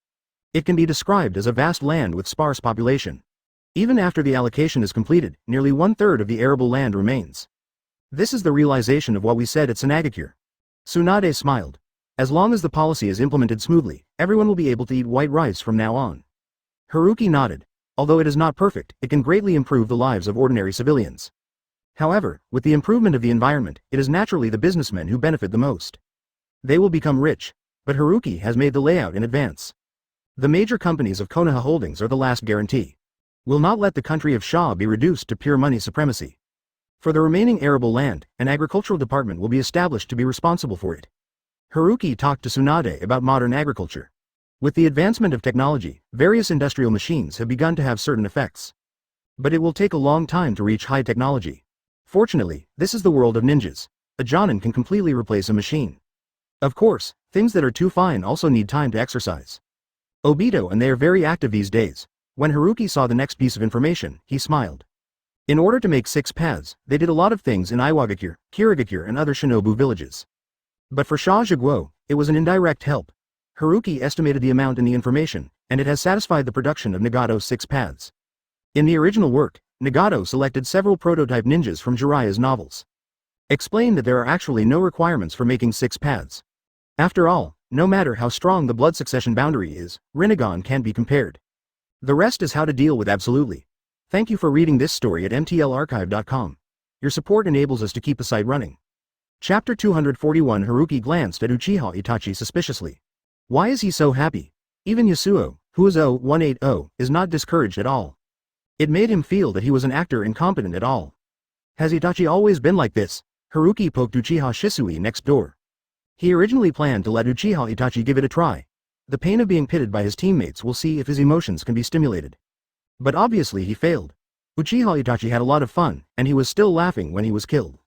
It can be described as a vast land with sparse population. Even after the allocation is completed, nearly 1/3 of the arable land remains. This is the realization of what we said at Tsunagakure." Tsunade smiled. As long as the policy is implemented smoothly, everyone will be able to eat white rice from now on. Haruki nodded. Although it is not perfect, it can greatly improve the lives of ordinary civilians. However, with the improvement of the environment, it is naturally the businessmen who benefit the most. They will become rich, but Haruki has made the layout in advance. The major companies of Konoha Holdings are the last guarantee. Will not let the country of Sha be reduced to pure money supremacy. For the remaining arable land, an agricultural department will be established to be responsible for it. Haruki talked to Tsunade about modern agriculture. With the advancement of technology, various industrial machines have begun to have certain effects. But it will take a long time to reach high technology. Fortunately, this is the world of ninjas. A Jonin can completely replace a machine. Of course, things that are too fine also need time to exercise. Obito and they are very active these days. When Haruki saw the next piece of information, he smiled. In order to make 6 paths, they did a lot of things in Iwagakure, Kirigakure and other Shinobu villages. But for Shajiguo, it was an indirect help. Haruki estimated the amount in the information, and it has satisfied the production of Nagato's 6 paths. In the original work, Nagato selected several prototype ninjas from Jiraiya's novels. Explained that there are actually no requirements for making 6 paths. After all, no matter how strong the blood succession boundary is, Rinnegan can't be compared. The rest is how to deal with absolutely. Thank you for reading this story at mtlarchive.com. Your support enables us to keep the site running. Chapter 241. Haruki glanced at Uchiha Itachi suspiciously. Why is he so happy? Even Yasuo, who is 0180, is not discouraged at all. It made him feel that he was an actor incompetent at all. Has Itachi always been like this? Haruki poked Uchiha Shisui next door. He originally planned to let Uchiha Itachi give it a try. The pain of being pitted by his teammates will see if his emotions can be stimulated. But obviously he failed. Uchiha Itachi had a lot of fun, and he was still laughing when he was killed.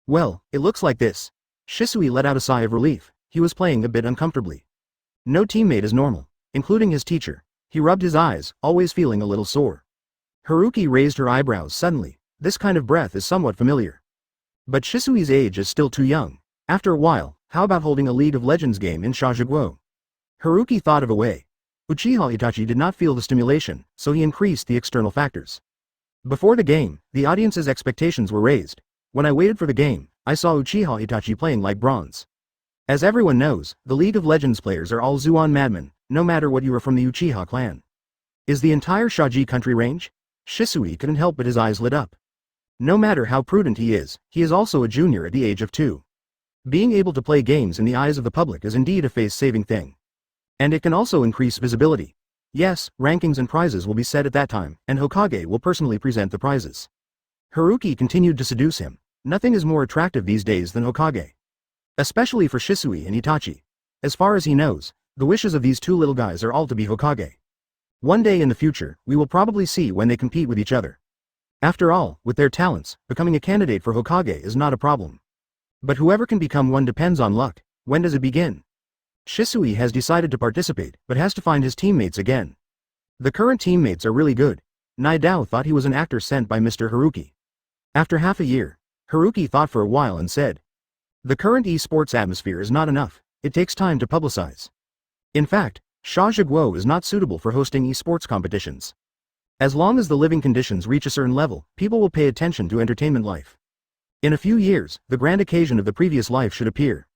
Well, it looks like this. Shisui let out a sigh of relief. He was playing a bit uncomfortably. No teammate is normal, including his teacher. He rubbed his eyes, always feeling a little sore. Haruki raised her eyebrows suddenly. This kind of breath is somewhat familiar. But Shisui's age is still too young. After a while, how about holding a League of Legends game in Shajiguo? Haruki thought of a way. Uchiha Itachi did not feel the stimulation, so he increased the external factors. Before the game, the audience's expectations were raised. When I waited for the game, I saw Uchiha Itachi playing like bronze. As everyone knows, the League of Legends players are all Zuon madmen, no matter what you are from the Uchiha clan. Is the entire Shaji country range? Shisui couldn't help but his eyes lit up. No matter how prudent he is also a junior at the age of 2. Being able to play games in the eyes of the public is indeed a face-saving thing. And it can also increase visibility. Yes, rankings and prizes will be set at that time, and Hokage will personally present the prizes. Haruki continued to seduce him. Nothing is more attractive these days than Hokage. Especially for Shisui and Itachi. As far as he knows, the wishes of these two little guys are all to be Hokage. One day in the future, we will probably see when they compete with each other. After all, with their talents, becoming a candidate for Hokage is not a problem. But whoever can become one depends on luck. When does it begin? Shisui has decided to participate, but has to find his teammates again. The current teammates are really good. Naidao thought he was an actor sent by Mr. Haruki. After half a year, Haruki thought for a while and said, "The current esports atmosphere is not enough, it takes time to publicize. In fact, Shaziguo is not suitable for hosting esports competitions. As long as the living conditions reach a certain level, people will pay attention to entertainment life. In a few years, the grand occasion of the previous life should appear.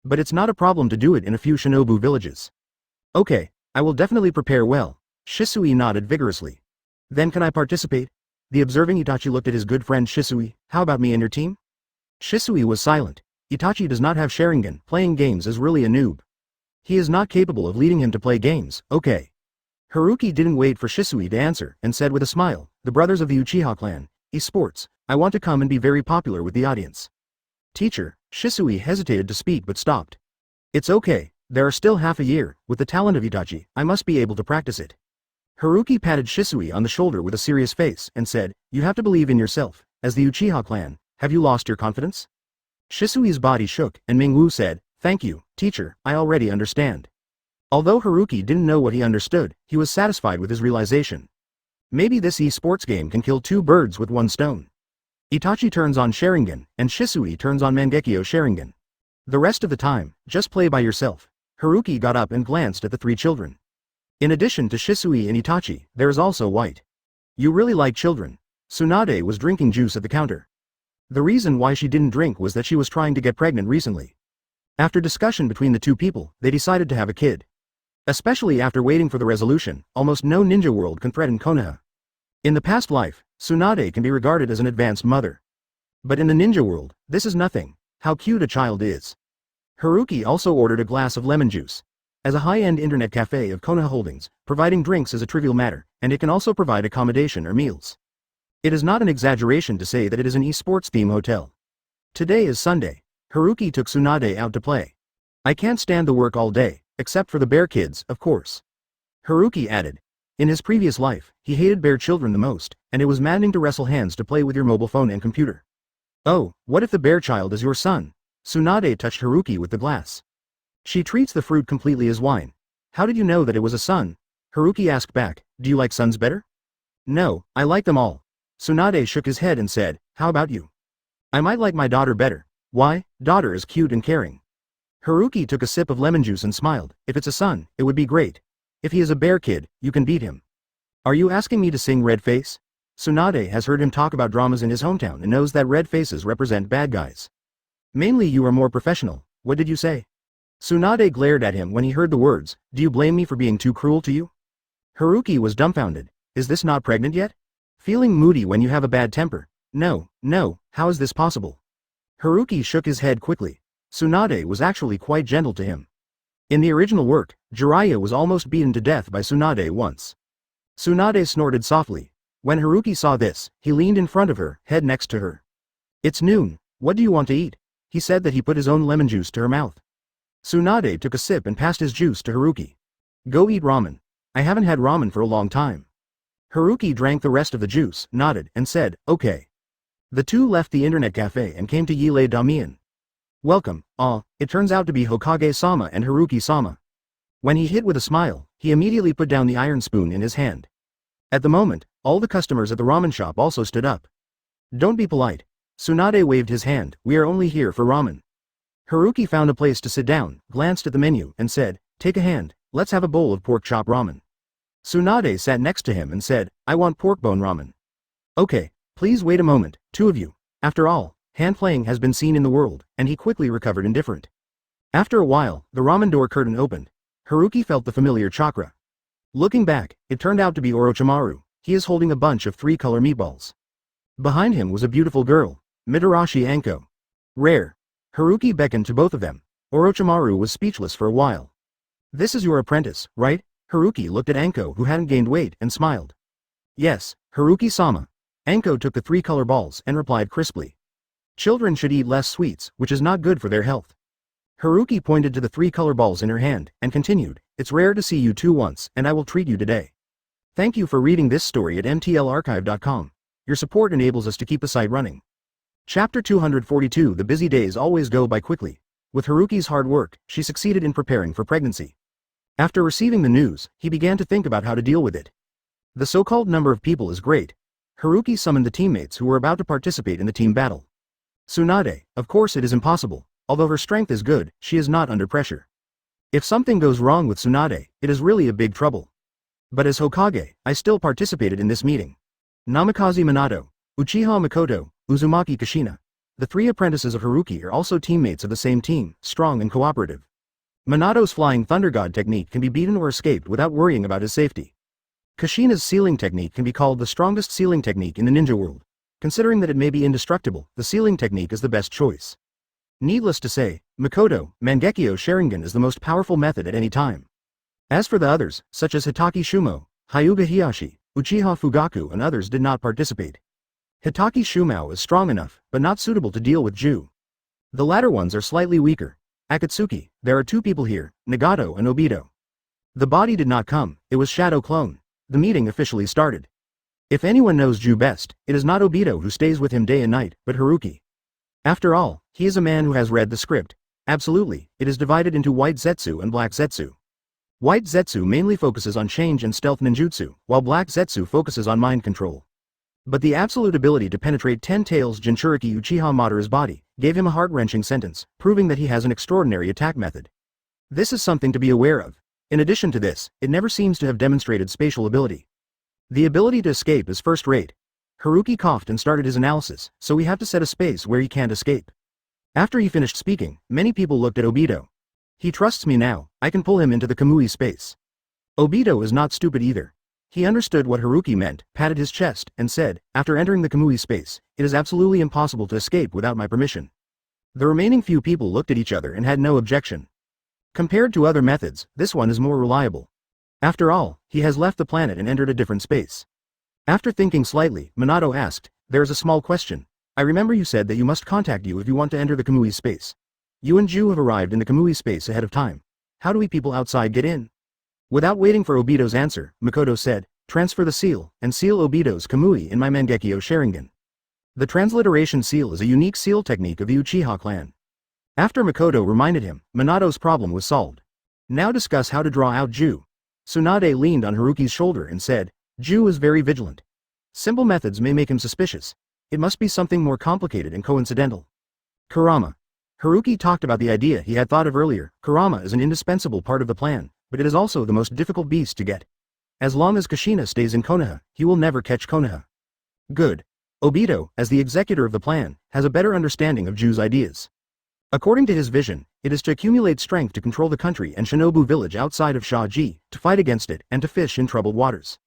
But it's not a problem to do it in a few Shinobu villages. Okay, I will definitely prepare well. Shisui nodded vigorously. Then can I participate? The observing Itachi looked at his good friend Shisui. How about me and your team? Shisui was silent. Itachi does not have Sharingan, playing games is really a noob. He is not capable of leading him to play games, okay. Haruki didn't wait for Shisui to answer, and said with a smile, the brothers of the Uchiha clan, esports, I want to come and be very popular with the audience. Teacher, Shisui hesitated to speak but stopped. It's okay, there are still half a year, with the talent of Itachi, I must be able to practice it. Haruki patted Shisui on the shoulder with a serious face, and said, you have to believe in yourself, as the Uchiha clan, have you lost your confidence? Shisui's body shook, and Mingwu said, thank you, teacher, I already understand. Although Haruki didn't know what he understood, he was satisfied with his realization. Maybe this esports game can kill two birds with one stone. Itachi turns on Sharingan, and Shisui turns on Mangekyo Sharingan. The rest of the time, just play by yourself. Haruki got up and glanced at the three children. In addition to Shisui and Itachi, there is also White. You really like children. Tsunade was drinking juice at the counter. The reason why she didn't drink was that she was trying to get pregnant recently. After discussion between the two people, they decided to have a kid. Especially after waiting for the resolution, almost no ninja world can threaten Konoha. In the past life, Tsunade can be regarded as an advanced mother. But in the ninja world, this is nothing. How cute a child is. Haruki also ordered a glass of lemon juice. As a high-end internet cafe of Konoha Holdings, providing drinks is a trivial matter, and it can also provide accommodation or meals. It is not an exaggeration to say that it is an esports-themed hotel. Today is Sunday. Haruki took Tsunade out to play. I can't stand the work all day, except for the bear kids, of course. Haruki added. In his previous life, he hated bear children the most, and it was maddening to wrestle hands to play with your mobile phone and computer. Oh, what if the bear child is your son? Tsunade touched Haruki with the glass. She treats the fruit completely as wine. How did you know that it was a son? Haruki asked back, do you like sons better? No, I like them all. Tsunade shook his head and said, how about you? I might like my daughter better. Why? Daughter is cute and caring. Haruki took a sip of lemon juice and smiled. If it's a son, it would be great. If he is a bear kid, you can beat him. Are you asking me to sing Red Face? Tsunade has heard him talk about dramas in his hometown and knows that red faces represent bad guys. Mainly you are more professional. What did you say? Tsunade glared at him when he heard the words, do you blame me for being too cruel to you? Haruki was dumbfounded. Is this not pregnant yet? Feeling moody when you have a bad temper? No, how is this possible? Haruki shook his head quickly. Tsunade was actually quite gentle to him. In the original work, Jiraiya was almost beaten to death by Tsunade once. Tsunade snorted softly. When Haruki saw this, he leaned in front of her, head next to her. It's noon, what do you want to eat? He said that he put his own lemon juice to her mouth. Tsunade took a sip and passed his juice to Haruki. Go eat ramen. I haven't had ramen for a long time. Haruki drank the rest of the juice, nodded, and said, okay. The two left the internet cafe and came to Yile Damian. Welcome, it turns out to be Hokage-sama and Haruki-sama. When he hit with a smile, he immediately put down the iron spoon in his hand. At the moment, all the customers at the ramen shop also stood up. Don't be polite. Tsunade waved his hand, we are only here for ramen. Haruki found a place to sit down, glanced at the menu, and said, take a hand, let's have a bowl of pork chop ramen. Tsunade sat next to him and said, I want pork bone ramen. Okay, please wait a moment, two of you. After all, hand playing has been seen in the world, and he quickly recovered indifferent. After a while, the ramen door curtain opened. Haruki felt the familiar chakra. Looking back, it turned out to be Orochimaru. He is holding a bunch of three-color meatballs. Behind him was a beautiful girl, Mitarashi Anko. Rare. Haruki beckoned to both of them. Orochimaru was speechless for a while. This is your apprentice, right? Haruki looked at Anko who hadn't gained weight and smiled. Yes, Haruki-sama. Anko took the three-color balls and replied crisply. Children should eat less sweets, which is not good for their health. Haruki pointed to the three-color balls in her hand, and continued, it's rare to see you two once, and I will treat you today. Thank you for reading this story at mtlarchive.com. Your support enables us to keep the site running. Chapter 242 The busy days always go by quickly. With Haruki's hard work, she succeeded in preparing for pregnancy. After receiving the news, he began to think about how to deal with it. The so-called number of people is great. Haruki summoned the teammates who were about to participate in the team battle. Tsunade, of course it is impossible. Although her strength is good, she is not under pressure. If something goes wrong with Tsunade, it is really a big trouble. But as Hokage, I still participated in this meeting. Namikaze Minato, Uchiha Mikoto, Uzumaki Kushina. The three apprentices of Haruki are also teammates of the same team, strong and cooperative. Minato's flying thunder god technique can be beaten or escaped without worrying about his safety. Kushina's sealing technique can be called the strongest sealing technique in the ninja world. Considering that it may be indestructible, the sealing technique is the best choice. Needless to say, Mikoto, Mangekyo Sharingan is the most powerful method at any time. As for the others, such as Hitaki Shumo, Hyuga Hiyashi, Uchiha Fugaku and others did not participate. Hitaki Shumo is strong enough, but not suitable to deal with Ju. The latter ones are slightly weaker. Akatsuki, there are two people here, Nagato and Obito. The body did not come, it was Shadow Clone. The meeting officially started. If anyone knows Ju best, it is not Obito who stays with him day and night, but Haruki. After all, he is a man who has read the script. Absolutely, it is divided into White Zetsu and Black Zetsu. White Zetsu mainly focuses on change and stealth ninjutsu, while Black Zetsu focuses on mind control. But the absolute ability to penetrate 10 tails Jinchuriki Uchiha Madara's body gave him a heart-wrenching sentence, proving that he has an extraordinary attack method. This is something to be aware of. In addition to this, it never seems to have demonstrated spatial ability. The ability to escape is first-rate. Haruki coughed and started his analysis, so we have to set a space where he can't escape. After he finished speaking, many people looked at Obito. He trusts me now, I can pull him into the Kamui space. Obito is not stupid either. He understood what Haruki meant, patted his chest, and said, after entering the Kamui space, it is absolutely impossible to escape without my permission. The remaining few people looked at each other and had no objection. Compared to other methods, this one is more reliable. After all, he has left the planet and entered a different space. After thinking slightly, Minato asked, there is a small question. I remember you said that you must contact you if you want to enter the Kamui space. You and Ju have arrived in the Kamui space ahead of time. How do we people outside get in? Without waiting for Obito's answer, Mikoto said, transfer the seal, and seal Obito's Kamui in my Mangekyo Sharingan. The transliteration seal is a unique seal technique of the Uchiha clan. After Mikoto reminded him, Minato's problem was solved. Now discuss how to draw out Ju. Tsunade leaned on Haruki's shoulder and said, Ju is very vigilant. Simple methods may make him suspicious. It must be something more complicated and coincidental. Kurama. Haruki talked about the idea he had thought of earlier. Kurama is an indispensable part of the plan, but it is also the most difficult beast to get. As long as Kushina stays in Konoha, he will never catch Konoha. Good. Obito, as the executor of the plan, has a better understanding of Ju's ideas. According to his vision, it is to accumulate strength to control the country and Shinobu village outside of Shaji, to fight against it, and to fish in troubled waters.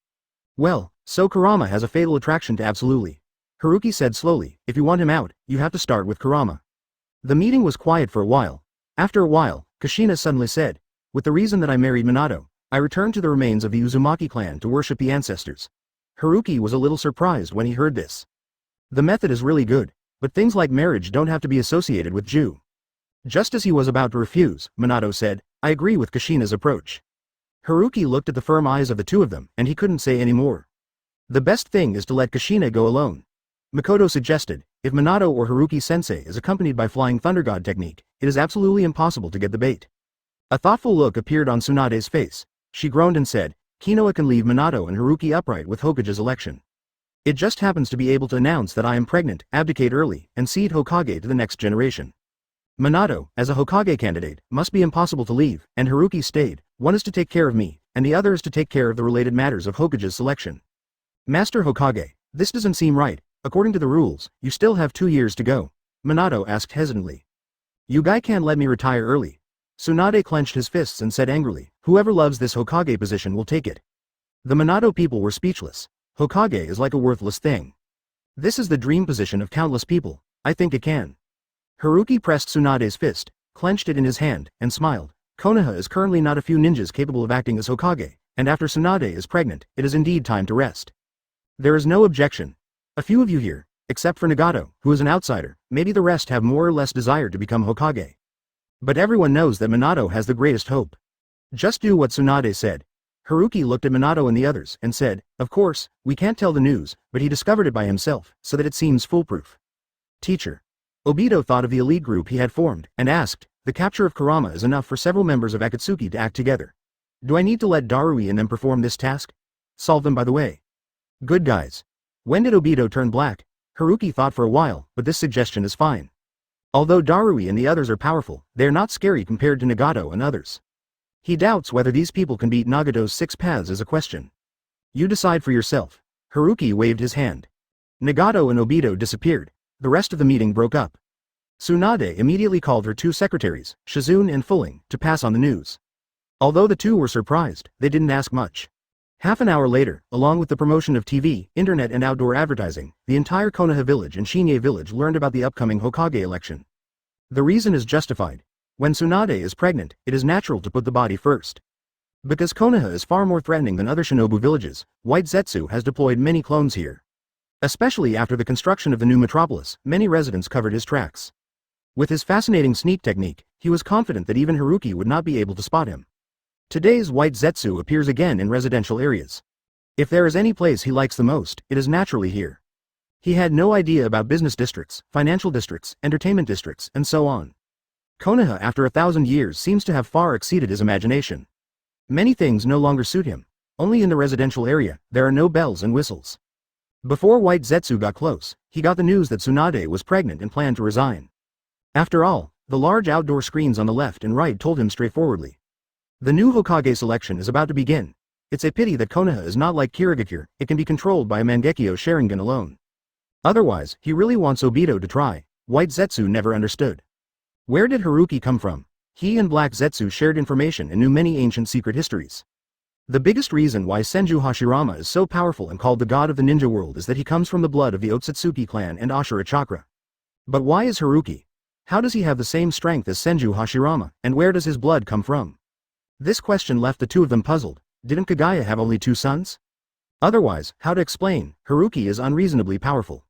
Well, so Kurama has a fatal attraction to absolutely. Haruki said slowly, if you want him out, you have to start with Kurama. The meeting was quiet for a while. After a while, Kushina suddenly said, with the reason that I married Minato, I returned to the remains of the Uzumaki clan to worship the ancestors. Haruki was a little surprised when he heard this. The method is really good, but things like marriage don't have to be associated with Ju. Just as he was about to refuse, Minato said, I agree with Kushina's approach. Haruki looked at the firm eyes of the two of them, and he couldn't say any more. The best thing is to let Kushina go alone. Mikoto suggested, if Minato or Haruki-sensei is accompanied by Flying Thunder God technique, it is absolutely impossible to get the bait. A thoughtful look appeared on Tsunade's face. She groaned and said, Kinoa can leave Minato and Haruki upright with Hokage's election. It just happens to be able to announce that I am pregnant, abdicate early, and cede Hokage to the next generation. Minato, as a Hokage candidate, must be impossible to leave, and Haruki stayed. One is to take care of me, and the other is to take care of the related matters of Hokage's selection. Master Hokage, this doesn't seem right. According to the rules, you still have 2 years to go. Minato asked hesitantly. You guy can't let me retire early. Tsunade clenched his fists and said angrily, whoever loves this Hokage position will take it. The Minato people were speechless. Hokage is like a worthless thing. This is the dream position of countless people. I think it can. Haruki pressed Tsunade's fist, clenched it in his hand, and smiled. Konoha is currently not a few ninjas capable of acting as Hokage, and after Tsunade is pregnant, it is indeed time to rest. There is no objection. A few of you here, except for Nagato, who is an outsider, maybe the rest have more or less desire to become Hokage. But everyone knows that Minato has the greatest hope. Just do what Tsunade said. Haruki looked at Minato and the others, and said, of course, we can't tell the news, but he discovered it by himself, so that it seems foolproof. Teacher. Obito thought of the elite group he had formed, and asked, the capture of Kurama is enough for several members of Akatsuki to act together. Do I need to let Darui and them perform this task? Solve them by the way. Good guys. When did Obito turn black? Haruki thought for a while, but this suggestion is fine. Although Darui and the others are powerful, they are not scary compared to Nagato and others. He doubts whether these people can beat Nagato's 6 paths as a question. You decide for yourself. Haruki waved his hand. Nagato and Obito disappeared. The rest of the meeting broke up. Tsunade immediately called her 2 secretaries, Shizune and Fulling, to pass on the news. Although the 2 were surprised, they didn't ask much. Half an hour later, along with the promotion of TV, internet and outdoor advertising, the entire Konoha village and Shinye village learned about the upcoming Hokage election. The reason is justified. When Tsunade is pregnant, it is natural to put the body first. Because Konoha is far more threatening than other shinobu villages, White Zetsu has deployed many clones here. Especially after the construction of the new metropolis, many residents covered his tracks. With his fascinating sneak technique, he was confident that even Haruki would not be able to spot him. Today's White Zetsu appears again in residential areas. If there is any place he likes the most, it is naturally here. He had no idea about business districts, financial districts, entertainment districts, and so on. Konoha after 1,000 years seems to have far exceeded his imagination. Many things no longer suit him. Only in the residential area, there are no bells and whistles. Before White Zetsu got close, he got the news that Tsunade was pregnant and planned to resign. After all, the large outdoor screens on the left and right told him straightforwardly. The new Hokage selection is about to begin. It's a pity that Konoha is not like Kirigakure, it can be controlled by a Mangekyo Sharingan alone. Otherwise, he really wants Obito to try. White Zetsu never understood. Where did Haruki come from? He and Black Zetsu shared information and knew many ancient secret histories. The biggest reason why Senju Hashirama is so powerful and called the god of the ninja world is that he comes from the blood of the Otsutsuki clan and Ashura chakra. But why is Haruki? How does he have the same strength as Senju Hashirama, and where does his blood come from? This question left the 2 of them puzzled. Didn't Kaguya have only 2 sons? Otherwise, how to explain, Haruki is unreasonably powerful.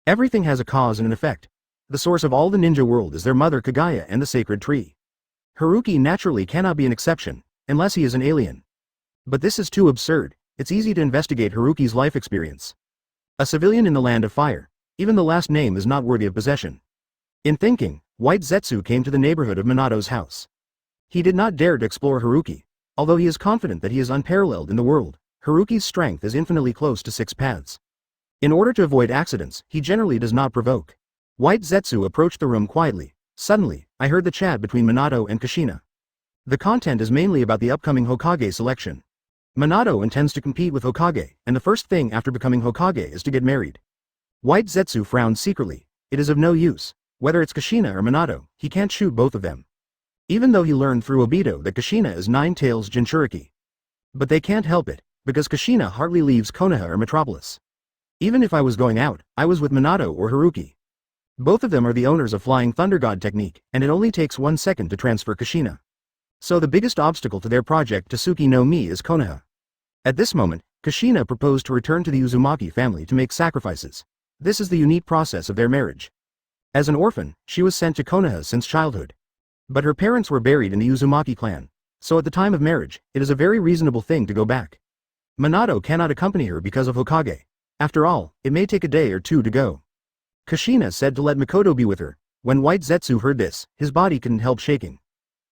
Everything has a cause and an effect. The source of all the ninja world is their mother Kaguya and the sacred tree. Haruki naturally cannot be an exception, unless he is an alien. But this is too absurd. It's easy to investigate Haruki's life experience. A civilian in the land of fire. Even the last name is not worthy of possession. In thinking, White Zetsu came to the neighborhood of Minato's house. He did not dare to explore Haruki. Although he is confident that he is unparalleled in the world, Haruki's strength is infinitely close to 6 paths. In order to avoid accidents, he generally does not provoke. White Zetsu approached the room quietly. Suddenly, I heard the chat between Minato and Kushina. The content is mainly about the upcoming Hokage selection. Minato intends to compete with Hokage, and the first thing after becoming Hokage is to get married. White Zetsu frowned secretly. It is of no use. Whether it's Kushina or Minato, he can't shoot both of them. Even though he learned through Obito that Kushina is 9 Tails Jinchuriki. But they can't help it, because Kushina hardly leaves Konoha or Metropolis. Even if I was going out, I was with Minato or Haruki. Both of them are the owners of Flying Thunder God technique, and it only takes 1 second to transfer Kushina. So the biggest obstacle to their project Tsuki no Mi is Konoha. At this moment, Kushina proposed to return to the Uzumaki family to make sacrifices. This is the unique process of their marriage. As an orphan, she was sent to Konoha since childhood. But her parents were buried in the Uzumaki clan, so at the time of marriage, it is a very reasonable thing to go back. Minato cannot accompany her because of Hokage. After all, it may take a day or 2 to go. Kushina said to let Mikoto be with her. When White Zetsu heard this, his body couldn't help shaking.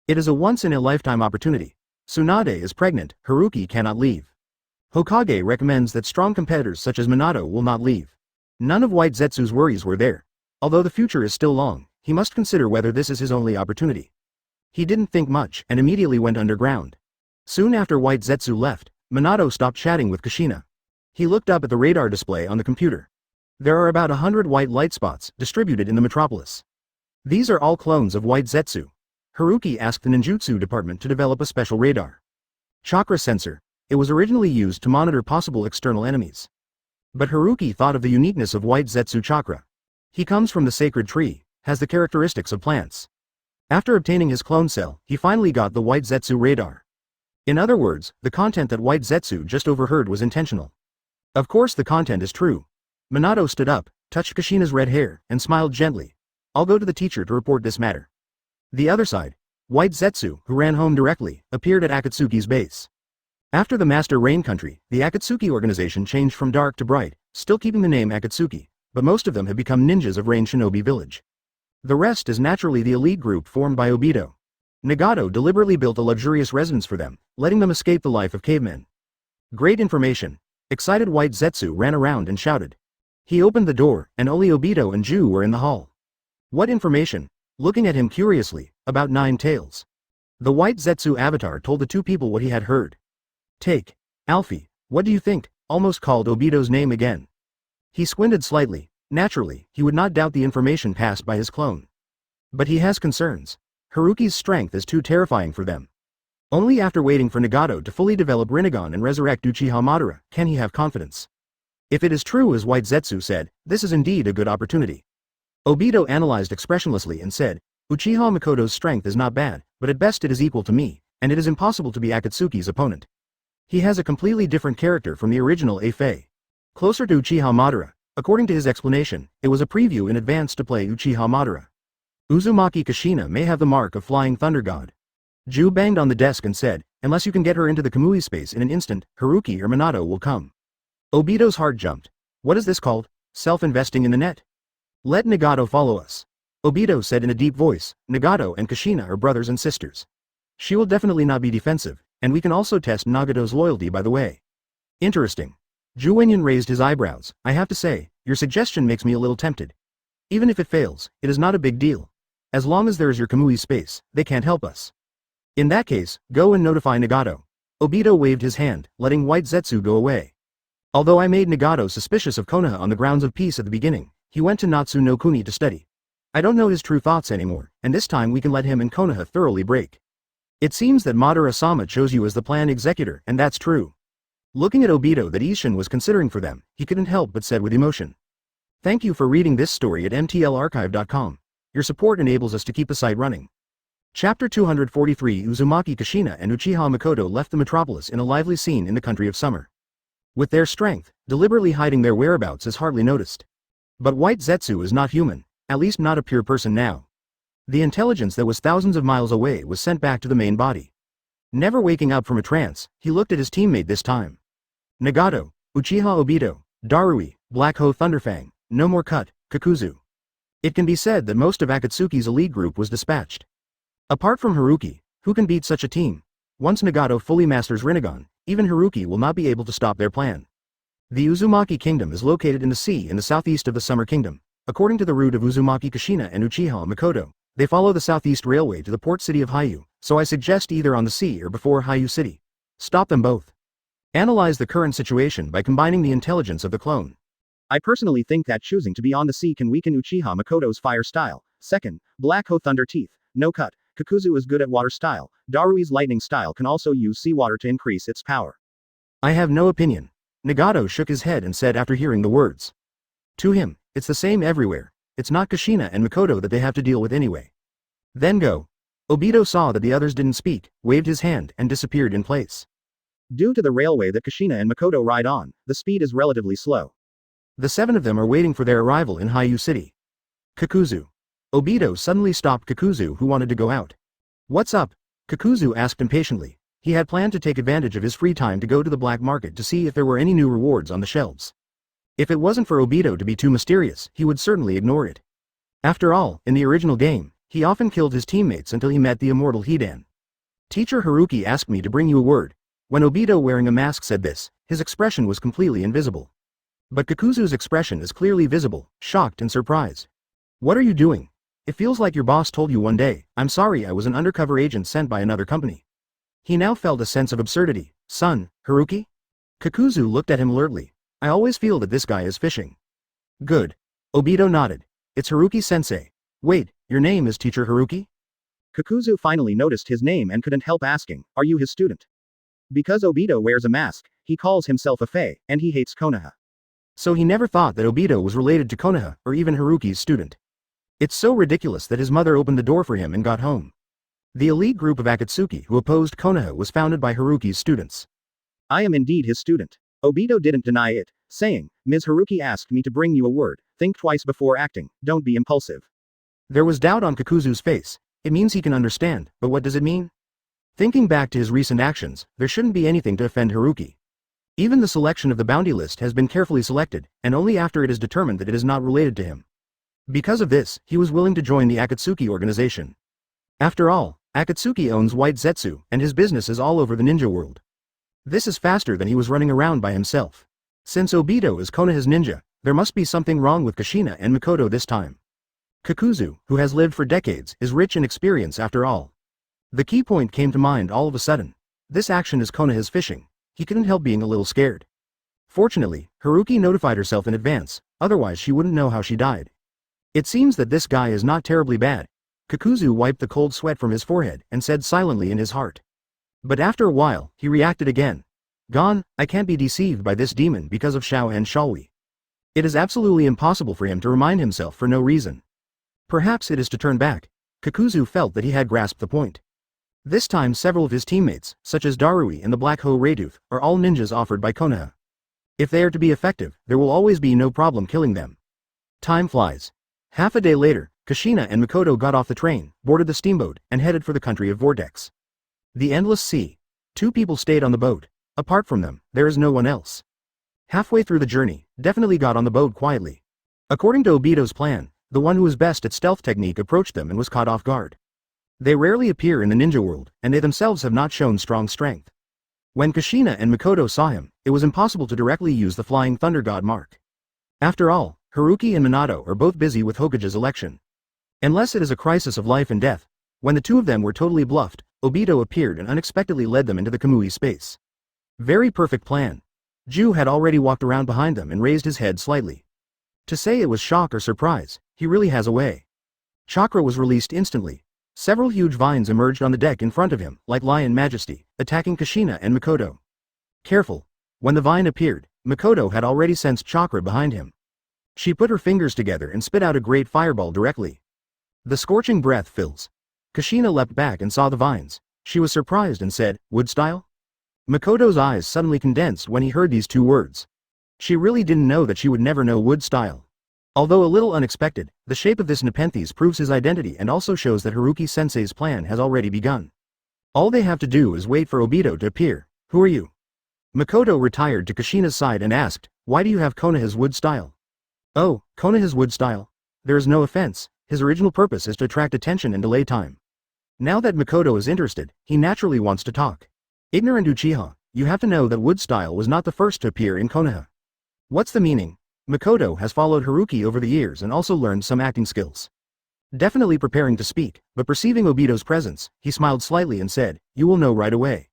It is a once-in-a-lifetime opportunity. Tsunade is pregnant, Haruki cannot leave. Hokage recommends that strong competitors such as Minato will not leave. None of White Zetsu's worries were there. Although the future is still long, he must consider whether this is his only opportunity. He didn't think much and immediately went underground. Soon after White Zetsu left, Minato stopped chatting with Kushina. He looked up at the radar display on the computer. There are about 100 white light spots distributed in the metropolis. These are all clones of White Zetsu. Haruki asked the ninjutsu department to develop a special radar. Chakra sensor. It was originally used to monitor possible external enemies. But Haruki thought of the uniqueness of White Zetsu chakra. He comes from the sacred tree, has the characteristics of plants. After obtaining his clone cell, he finally got the White Zetsu radar. In other words, the content that White Zetsu just overheard was intentional. Of course the content is true. Minato stood up, touched Kushina's red hair, and smiled gently. I'll go to the teacher to report this matter. The other side, White Zetsu, who ran home directly, appeared at Akatsuki's base. After the Master Rain Country, the Akatsuki organization changed from dark to bright, still keeping the name Akatsuki, but most of them have become ninjas of Rain Shinobi Village. The rest is naturally the elite group formed by Obito. Nagato deliberately built a luxurious residence for them, letting them escape the life of cavemen. Great information. Excited White Zetsu ran around and shouted. He opened the door, and only Obito and Ju were in the hall. What information? Looking at him curiously, about 9 Tails. The white Zetsu avatar told the two people what he had heard. Take. Alfie, what do you think? Almost called Obito's name again. He squinted slightly. Naturally, he would not doubt the information passed by his clone. But he has concerns. Haruki's strength is too terrifying for them. Only after waiting for Nagato to fully develop Rinnegan and resurrect Uchiha Madara can he have confidence. If it is true as White Zetsu said, this is indeed a good opportunity. Obito analyzed expressionlessly and said, Uchiha Makoto's strength is not bad, but at best it is equal to me, and it is impossible to be Akatsuki's opponent. He has a completely different character from the original Afei. Closer to Uchiha Madara, according to his explanation, it was a preview in advance to play Uchiha Madara. Uzumaki Kushina may have the mark of Flying Thunder God. Ju banged on the desk and said, unless you can get her into the Kamui space in an instant, Haruki or Minato will come. Obito's heart jumped. What is this called? Self-investing in the net? Let Nagato follow us. Obito said in a deep voice, Nagato and Kushina are brothers and sisters. She will definitely not be defensive, and we can also test Nagato's loyalty by the way. Interesting. Ju Wenyan raised his eyebrows. I have to say, your suggestion makes me a little tempted. Even if it fails, it is not a big deal. As long as there is your Kamui space, they can't help us. In that case, go and notify Nagato. Obito waved his hand, letting White Zetsu go away. Although I made Nagato suspicious of Konoha on the grounds of peace at the beginning, he went to Natsu no Kuni to study. I don't know his true thoughts anymore, and this time we can let him and Konoha thoroughly break. It seems that Madara-sama chose you as the planned executor, and that's true. Looking at Obito that Isshin was considering for them, he couldn't help but said with emotion. Thank you for reading this story at mtlarchive.com. Your support enables us to keep the site running. Chapter 243 Uzumaki Kushina and Uchiha Makoto left the metropolis in a lively scene in the country of summer. With their strength, deliberately hiding their whereabouts is hardly noticed. But White Zetsu is not human, at least not a pure person now. The intelligence that was thousands of miles away was sent back to the main body. Never waking up from a trance, he looked at his teammate this time. Nagato, Uchiha Obito, Darui, Black Hoe Thunderfang, no more cut, Kakuzu. It can be said that most of Akatsuki's elite group was dispatched. Apart from Haruki, who can beat such a team? Once Nagato fully masters Rinnegan, even Haruki will not be able to stop their plan. The Uzumaki Kingdom is located in the sea in the southeast of the Summer Kingdom. According to the route of Uzumaki Kushina and Uchiha Makoto, they follow the southeast railway to the port city of Haiyu, so I suggest either on the sea or before Haiyu City. Stop them both. Analyze the current situation by combining the intelligence of the clone. I personally think that choosing to be on the sea can weaken Uchiha Makoto's fire style. Second, Black Hoe Thunder Teeth, no cut. Kakuzu is good at water style. Darui's lightning style can also use seawater to increase its power. I have no opinion. Nagato shook his head and said after hearing the words. To him, it's the same everywhere. It's not Kushina and Makoto that they have to deal with anyway. Then go. Obito saw that the others didn't speak, waved his hand, and disappeared in place. Due to the railway that Kushina and Makoto ride on, the speed is relatively slow. The seven of them are waiting for their arrival in Haiyu City. Kakuzu. Obito suddenly stopped Kakuzu, who wanted to go out. What's up? Kakuzu asked impatiently. He had planned to take advantage of his free time to go to the black market to see if there were any new rewards on the shelves. If it wasn't for Obito to be too mysterious, he would certainly ignore it. After all, in the original game, he often killed his teammates until he met the immortal Hidan. Teacher Haruki asked me to bring you a word. When Obito wearing a mask said this, his expression was completely invisible. But Kakuzu's expression is clearly visible, shocked and surprised. What are you doing? It feels like your boss told you one day, I'm sorry I was an undercover agent sent by another company. He now felt a sense of absurdity. Son, Haruki? Kakuzu looked at him alertly. I always feel that this guy is fishing. Good. Obito nodded. It's Haruki-sensei. Wait, your name is Teacher Haruki? Kakuzu finally noticed his name and couldn't help asking, are you his student? Because Obito wears a mask, he calls himself a Fei, and he hates Konoha. So he never thought that Obito was related to Konoha, or even Haruki's student. It's so ridiculous that his mother opened the door for him and got home. The elite group of Akatsuki who opposed Konoha was founded by Haruki's students. I am indeed his student. Obito didn't deny it, saying, Ms. Haruki asked me to bring you a word, think twice before acting, don't be impulsive. There was doubt on Kakuzu's face. It means he can understand, but what does it mean? Thinking back to his recent actions, there shouldn't be anything to offend Haruki. Even the selection of the bounty list has been carefully selected, and only after it is determined that it is not related to him. Because of this, he was willing to join the Akatsuki organization. After all, Akatsuki owns White Zetsu, and his business is all over the ninja world. This is faster than he was running around by himself. Since Obito is Konoha's ninja, there must be something wrong with Kushina and Makoto this time. Kakuzu, who has lived for decades, is rich in experience after all. The key point came to mind all of a sudden. This action is Konoha's fishing. He couldn't help being a little scared. Fortunately, Haruki notified herself in advance, otherwise she wouldn't know how she died. It seems that this guy is not terribly bad. Kakuzu wiped the cold sweat from his forehead and said silently in his heart. But after a while, he reacted again. Gone, I can't be deceived by this demon because of Xiao and Shalwi. It is absolutely impossible for him to remind himself for no reason. Perhaps it is to turn back. Kakuzu felt that he had grasped the point. This time several of his teammates, such as Darui and the Black Hoe Raydooth, are all ninjas offered by Konoha. If they are to be effective, there will always be no problem killing them. Time flies. Half a day later, Kushina and Mikoto got off the train, boarded the steamboat, and headed for the country of Vortex. The endless sea. 2 people stayed on the boat. Apart from them, there is no one else. Halfway through the journey, definitely got on the boat quietly. According to Obito's plan, the one who was best at stealth technique approached them and was caught off guard. They rarely appear in the ninja world, and they themselves have not shown strong strength. When Kushina and Mikoto saw him, it was impossible to directly use the Flying Thunder God mark. After all, Haruki and Minato are both busy with Hokage's election. Unless it is a crisis of life and death, when the 2 of them were totally bluffed, Obito appeared and unexpectedly led them into the Kamui space. Very perfect plan. Ju had already walked around behind them and raised his head slightly. To say it was shock or surprise, he really has a way. Chakra was released instantly. Several huge vines emerged on the deck in front of him, like lion majesty, attacking Kushina and Mikoto. Careful. When the vine appeared, Mikoto had already sensed chakra behind him. She put her fingers together and spit out a great fireball directly. The scorching breath fills. Kushina leapt back and saw the vines. She was surprised and said, "Wood style?" Mikoto's eyes suddenly condensed when he heard these 2 words. She really didn't know that she would never know wood style. Although a little unexpected, the shape of this Nepenthes proves his identity and also shows that Haruki-sensei's plan has already begun. All they have to do is wait for Obito to appear. Who are you? Mikoto retired to Kushina's side and asked, why do you have Konoha's wood style? Oh, Konoha's wood style? There is no offense, his original purpose is to attract attention and delay time. Now that Mikoto is interested, he naturally wants to talk. Ignorant Uchiha, you have to know that wood style was not the first to appear in Konoha. What's the meaning? Mikoto has followed Haruki over the years and also learned some acting skills. Definitely preparing to speak, but perceiving Obito's presence, he smiled slightly and said, you will know right away.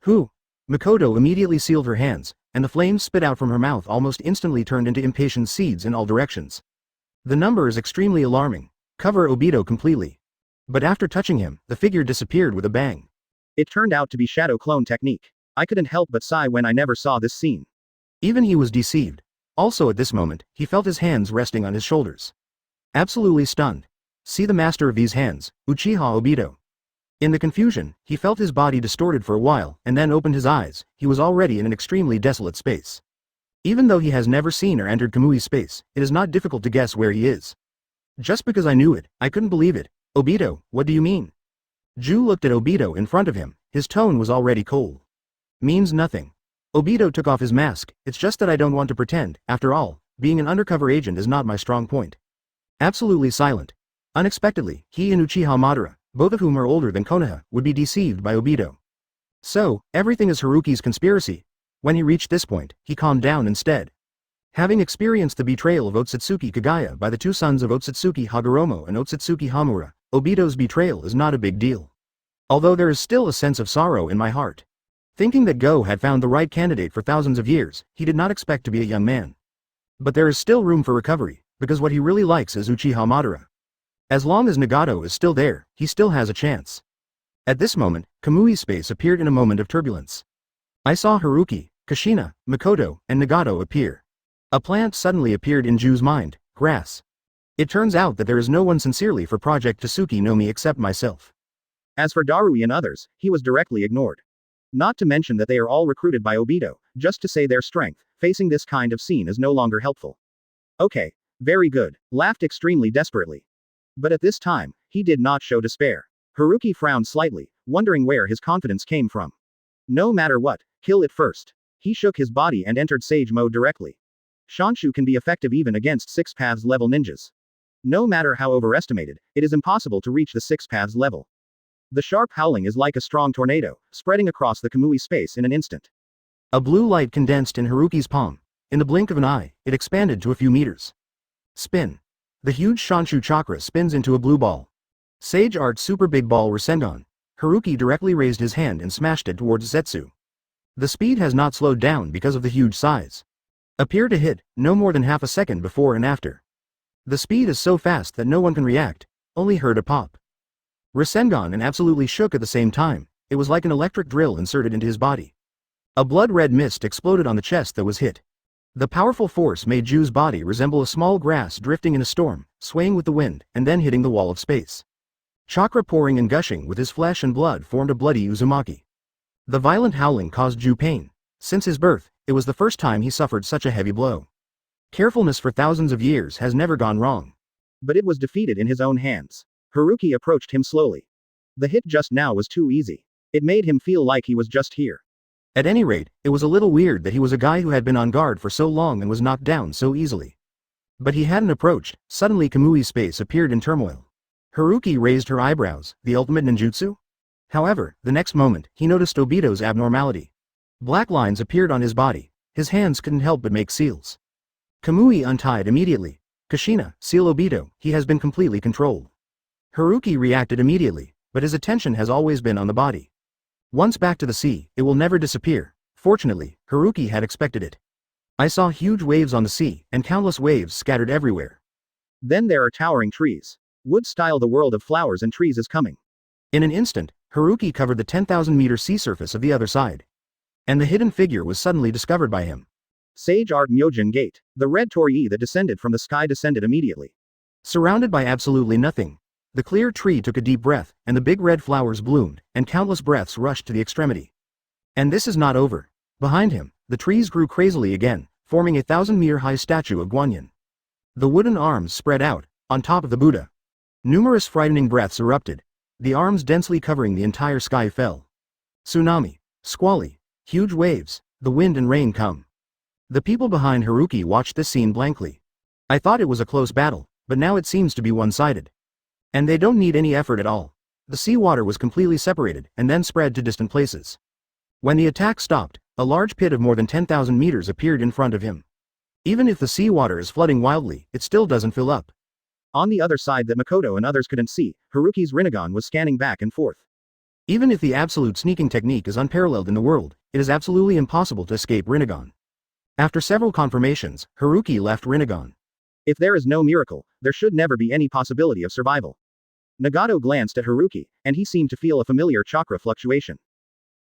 Who? Mikoto immediately sealed her hands, and the flames spit out from her mouth almost instantly turned into impatient seeds in all directions. The number is extremely alarming. Cover Obito completely. But after touching him, the figure disappeared with a bang. It turned out to be shadow clone technique. I couldn't help but sigh when I never saw this scene. Even he was deceived. Also at this moment, he felt his hands resting on his shoulders. Absolutely stunned. See the master of these hands, Uchiha Obito. In the confusion, he felt his body distorted for a while, and then opened his eyes. He was already in an extremely desolate space. Even though he has never seen or entered Kamui space, it is not difficult to guess where he is. Just because I knew it, I couldn't believe it. Obito, what do you mean? Ju looked at Obito in front of him. His tone was already cold. Means nothing. Obito took off his mask. It's just that I don't want to pretend. After all, being an undercover agent is not my strong point. Absolutely silent. Unexpectedly, he and Uchiha Madara, both of whom are older than Konoha, would be deceived by Obito. So, everything is Haruki's conspiracy. When he reached this point, he calmed down instead. Having experienced the betrayal of Otsutsuki Kagaya by the 2 sons of Otsutsuki Hagoromo and Otsutsuki Hamura, Obito's betrayal is not a big deal. Although there is still a sense of sorrow in my heart. Thinking that Go had found the right candidate for thousands of years, he did not expect to be a young man. But there is still room for recovery, because what he really likes is Uchiha Madara. As long as Nagato is still there, he still has a chance. At this moment, Kamui space appeared in a moment of turbulence. I saw Haruki, Kushina, Mikoto, and Nagato appear. A plant suddenly appeared in Ju's mind, grass. It turns out that there is no one sincerely for Project Tsuki no Mi except myself. As for Darui and others, he was directly ignored. Not to mention that they are all recruited by Obito, just to say their strength, facing this kind of scene is no longer helpful. Okay, very good, laughed extremely desperately. But at this time, he did not show despair. Haruki frowned slightly, wondering where his confidence came from. No matter what, kill it first. He shook his body and entered Sage mode directly. Shanshu can be effective even against 6 paths level ninjas. No matter how overestimated, it is impossible to reach the 6 paths level. The sharp howling is like a strong tornado, spreading across the Kamui space in an instant. A blue light condensed in Haruki's palm. In the blink of an eye, it expanded to a few meters. Spin. The huge Shanshu chakra spins into a blue ball. Sage Art Super Big Ball Rasengan. Haruki directly raised his hand and smashed it towards Zetsu. The speed has not slowed down because of the huge size. Appear to hit, no more than half a second before and after. The speed is so fast that no one can react, only heard a pop. Rasengan and absolutely shook at the same time. It was like an electric drill inserted into his body. A blood-red mist exploded on the chest that was hit. The powerful force made Ju's body resemble a small grass drifting in a storm, swaying with the wind, and then hitting the wall of space. Chakra pouring and gushing with his flesh and blood formed a bloody Uzumaki. The violent howling caused Ju pain. Since his birth, it was the first time he suffered such a heavy blow. Carefulness for thousands of years has never gone wrong. But it was defeated in his own hands. Haruki approached him slowly. The hit just now was too easy. It made him feel like he was just here. At any rate, it was a little weird that he was a guy who had been on guard for so long and was knocked down so easily. But he hadn't approached. Suddenly Kamui's face appeared in turmoil. Haruki raised her eyebrows. The ultimate ninjutsu? However, the next moment, he noticed Obito's abnormality. Black lines appeared on his body. His hands couldn't help but make seals. Kamui untied immediately. Kushina, seal Obito, he has been completely controlled. Haruki reacted immediately, but his attention has always been on the body. Once back to the sea, it will never disappear. Fortunately, Haruki had expected it. I saw huge waves on the sea, and countless waves scattered everywhere. Then there are towering trees. Wood-style the world of flowers and trees is coming. In an instant, Haruki covered the 10,000-meter sea surface of the other side. And the hidden figure was suddenly discovered by him. Sage Art Myojin Gate. The red torii that descended from the sky descended immediately. Surrounded by absolutely nothing, the clear tree took a deep breath, and the big red flowers bloomed, and countless breaths rushed to the extremity. And this is not over. Behind him, the trees grew crazily again, forming a 1,000-meter-high statue of Guanyin. The wooden arms spread out, on top of the Buddha. Numerous frightening breaths erupted. The arms densely covering the entire sky fell. Tsunami. Squally. Huge waves. The wind and rain come. The people behind Haruki watched this scene blankly. I thought it was a close battle, but now it seems to be one-sided. And they don't need any effort at all. The seawater was completely separated, and then spread to distant places. When the attack stopped, a large pit of more than 10,000 meters appeared in front of him. Even if the seawater is flooding wildly, it still doesn't fill up. On the other side that Makoto and others couldn't see, Haruki's Rinnegan was scanning back and forth. Even if the absolute sneaking technique is unparalleled in the world, it is absolutely impossible to escape Rinnegan. After several confirmations, Haruki left Rinnegan. If there is no miracle, there should never be any possibility of survival. Nagato glanced at Haruki, and he seemed to feel a familiar chakra fluctuation.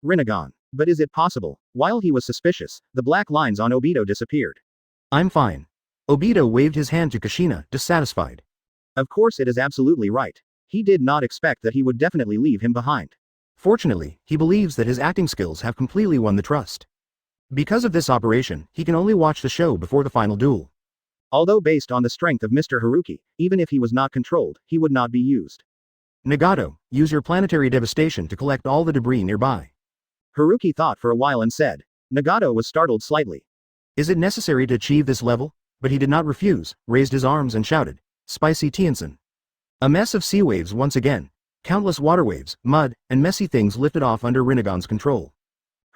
Rinnegan. But is it possible? While he was suspicious, the black lines on Obito disappeared. I'm fine. Obito waved his hand to Kushina, dissatisfied. Of course it is absolutely right. He did not expect that he would definitely leave him behind. Fortunately, he believes that his acting skills have completely won the trust. Because of this operation, he can only watch the show before the final duel. Although based on the strength of Mr. Haruki, even if he was not controlled, he would not be used. Nagato, use your planetary devastation to collect all the debris nearby. Haruki thought for a while and said. Nagato was startled slightly. Is it necessary to achieve this level? But he did not refuse, raised his arms and shouted. Spicy Tiansen. A mess of sea waves once again. Countless water waves, mud, and messy things lifted off under Rinnegan's control.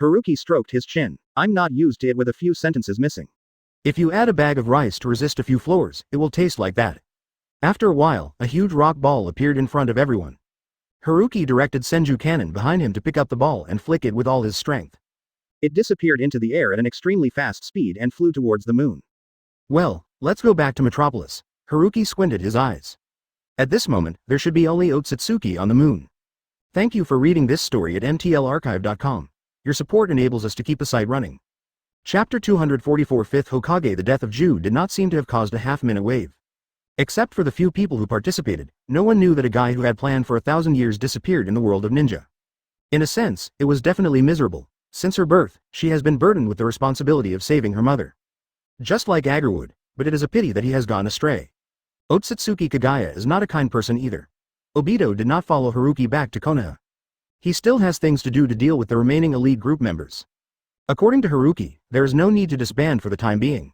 Haruki stroked his chin. I'm not used to it with a few sentences missing. If you add a bag of rice to resist a few floors, it will taste like that. After a while, a huge rock ball appeared in front of everyone. Haruki directed Senju Cannon behind him to pick up the ball and flick it with all his strength. It disappeared into the air at an extremely fast speed and flew towards the moon. Well, let's go back to Metropolis. Haruki squinted his eyes. At this moment, there should be only Otsutsuki on the moon. Thank you for reading this story at mtlarchive.com. Your support enables us to keep the site running. Chapter 244 Fifth Hokage. The death of Ju did not seem to have caused a half-minute wave. Except for the few people who participated, no one knew that a guy who had planned for 1,000 years disappeared in the world of ninja. In a sense, it was definitely miserable. Since her birth, she has been burdened with the responsibility of saving her mother. Just like Agarwood, but it is a pity that he has gone astray. Otsutsuki Kagaya is not a kind person either. Obito did not follow Haruki back to Konoha. He still has things to do to deal with the remaining elite group members. According to Haruki, there is no need to disband for the time being.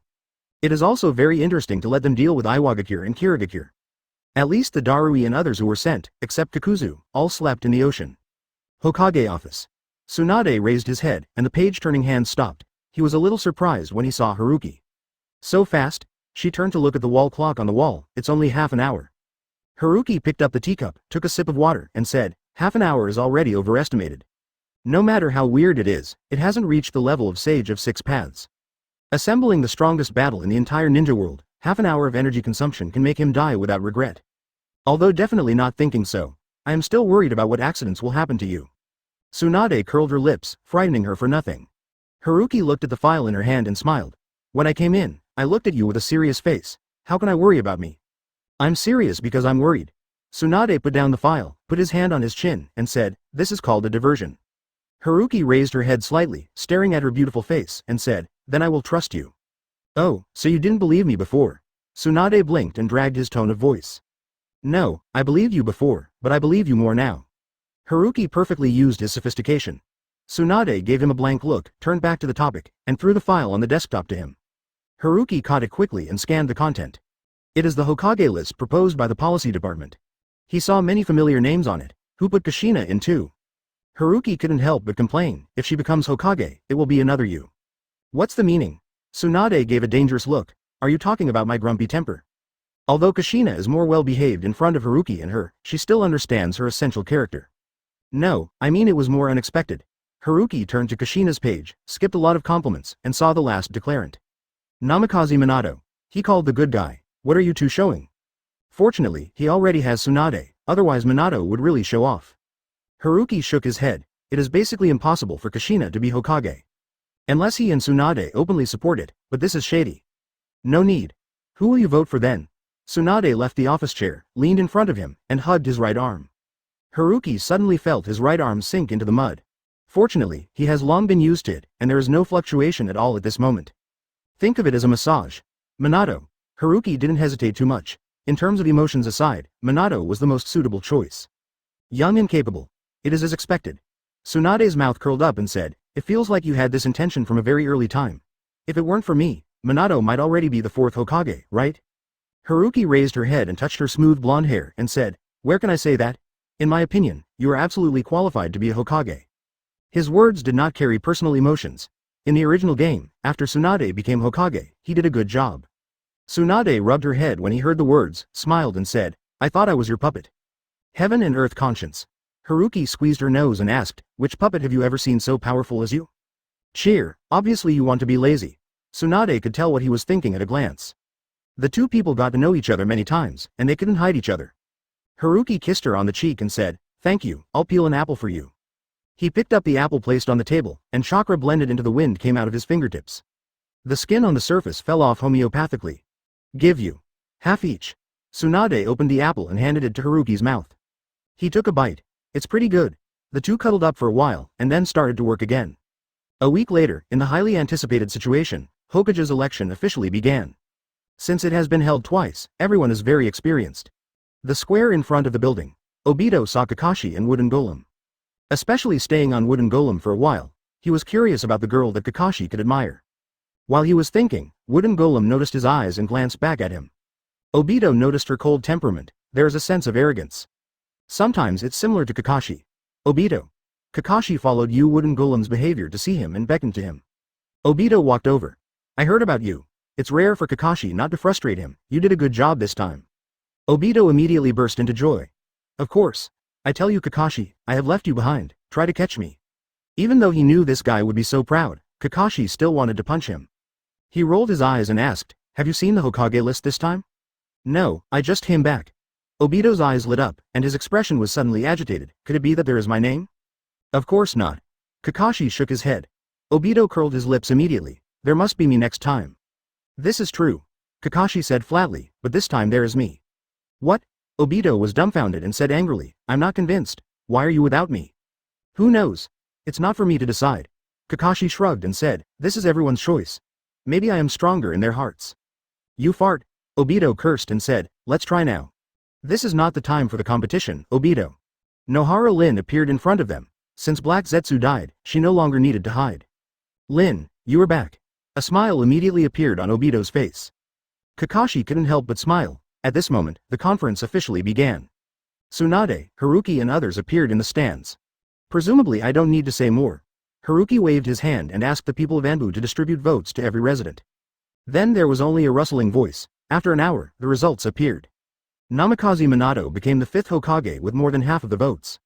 It is also very interesting to let them deal with Iwagakure and Kirigakure. At least the Darui and others who were sent, except Kakuzu, all slept in the ocean. Hokage office. Tsunade raised his head, and the page-turning hands stopped. He was a little surprised when he saw Haruki. So fast? She turned to look at the wall clock on the wall. It's only half an hour. Haruki picked up the teacup, took a sip of water, and said, Half an hour is already overestimated. No matter how weird it is, it hasn't reached the level of Sage of Six Paths. Assembling the strongest battle in the entire ninja world, half an hour of energy consumption can make him die without regret. Although definitely not thinking so, I am still worried about what accidents will happen to you. Tsunade curled her lips, frightening her for nothing. Haruki looked at the file in her hand and smiled. When I came in, I looked at you with a serious face. How can I worry about me? I'm serious because I'm worried. Tsunade put down the file, put his hand on his chin, and said, this is called a diversion. Haruki raised her head slightly, staring at her beautiful face, and said, then I will trust you. Oh, so you didn't believe me before? Tsunade blinked and dragged his tone of voice. No, I believed you before, but I believe you more now. Haruki perfectly used his sophistication. Tsunade gave him a blank look, turned back to the topic, and threw the file on the desktop to him. Haruki caught it quickly and scanned the content. It is the Hokage list proposed by the policy department. He saw many familiar names on it. Who put Kushina in too? Haruki couldn't help but complain, if she becomes Hokage, it will be another you. What's the meaning? Tsunade gave a dangerous look. Are you talking about my grumpy temper? Although Kushina is more well-behaved in front of Haruki and her, she still understands her essential character. No, I mean it was more unexpected. Haruki turned to Kushina's page, skipped a lot of compliments, and saw the last declarant. Namikaze Minato. He called the good guy. What are you two showing? Fortunately, he already has Tsunade, otherwise Minato would really show off. Haruki shook his head. It is basically impossible for Kushina to be Hokage. Unless he and Tsunade openly support it, but this is shady. No need. Who will you vote for then? Tsunade left the office chair, leaned in front of him, and hugged his right arm. Haruki suddenly felt his right arm sink into the mud. Fortunately, he has long been used to it, and there is no fluctuation at all at this moment. Think of it as a massage. Minato. Haruki didn't hesitate too much. In terms of emotions aside, Minato was the most suitable choice. Young and capable. It is as expected. Tsunade's mouth curled up and said, it feels like you had this intention from a very early time. If it weren't for me, Minato might already be the fourth Hokage, right? Haruki raised her head and touched her smooth blonde hair and said, where can I say that? In my opinion, you are absolutely qualified to be a Hokage. His words did not carry personal emotions. In the original game, after Tsunade became Hokage, he did a good job. Tsunade rubbed her head when he heard the words, smiled and said, I thought I was your puppet. Heaven and earth conscience. Haruki squeezed her nose and asked, which puppet have you ever seen so powerful as you? Cheer, obviously you want to be lazy. Tsunade could tell what he was thinking at a glance. The two people got to know each other many times, and they couldn't hide each other. Haruki kissed her on the cheek and said, thank you, I'll peel an apple for you. He picked up the apple placed on the table, and chakra blended into the wind came out of his fingertips. The skin on the surface fell off homeopathically. Give you. Half each. Tsunade opened the apple and handed it to Haruki's mouth. He took a bite. It's pretty good. The two cuddled up for a while, and then started to work again. A week later, in the highly anticipated situation, Hokage's election officially began. Since it has been held twice, everyone is very experienced. The square in front of the building. Obito saw Kakashi and Wooden Golem. Especially staying on Wooden Golem for a while, he was curious about the girl that Kakashi could admire. While he was thinking, Wooden Golem noticed his eyes and glanced back at him. Obito noticed her cold temperament. There is a sense of arrogance. Sometimes it's similar to Kakashi. Obito. Kakashi followed Wooden Golem's behavior to see him and beckoned to him. Obito walked over. I heard about you. It's rare for Kakashi not to frustrate him. You did a good job this time. Obito immediately burst into joy. Of course. I tell you Kakashi, I have left you behind. Try to catch me. Even though he knew this guy would be so proud, Kakashi still wanted to punch him. He rolled his eyes and asked, have you seen the Hokage list this time? No, I just came back. Obito's eyes lit up, and his expression was suddenly agitated. Could it be that there is my name? Of course not. Kakashi shook his head. Obito curled his lips immediately. There must be me next time. This is true. Kakashi said flatly, but this time there is me. What? Obito was dumbfounded and said angrily, I'm not convinced. Why are you without me? Who knows? It's not for me to decide. Kakashi shrugged and said, this is everyone's choice. Maybe I am stronger in their hearts. You fart. Obito cursed and said, let's try now. This is not the time for the competition, Obito. Nohara Lin appeared in front of them. Since Black Zetsu died, she no longer needed to hide. Lin, you are back. A smile immediately appeared on Obito's face. Kakashi couldn't help but smile. At this moment, the conference officially began. Tsunade, Haruki and others appeared in the stands. Presumably I don't need to say more. Haruki waved his hand and asked the people of Anbu to distribute votes to every resident. Then there was only a rustling voice. After an hour, the results appeared. Namikaze Minato became the 5th Hokage with more than half of the votes.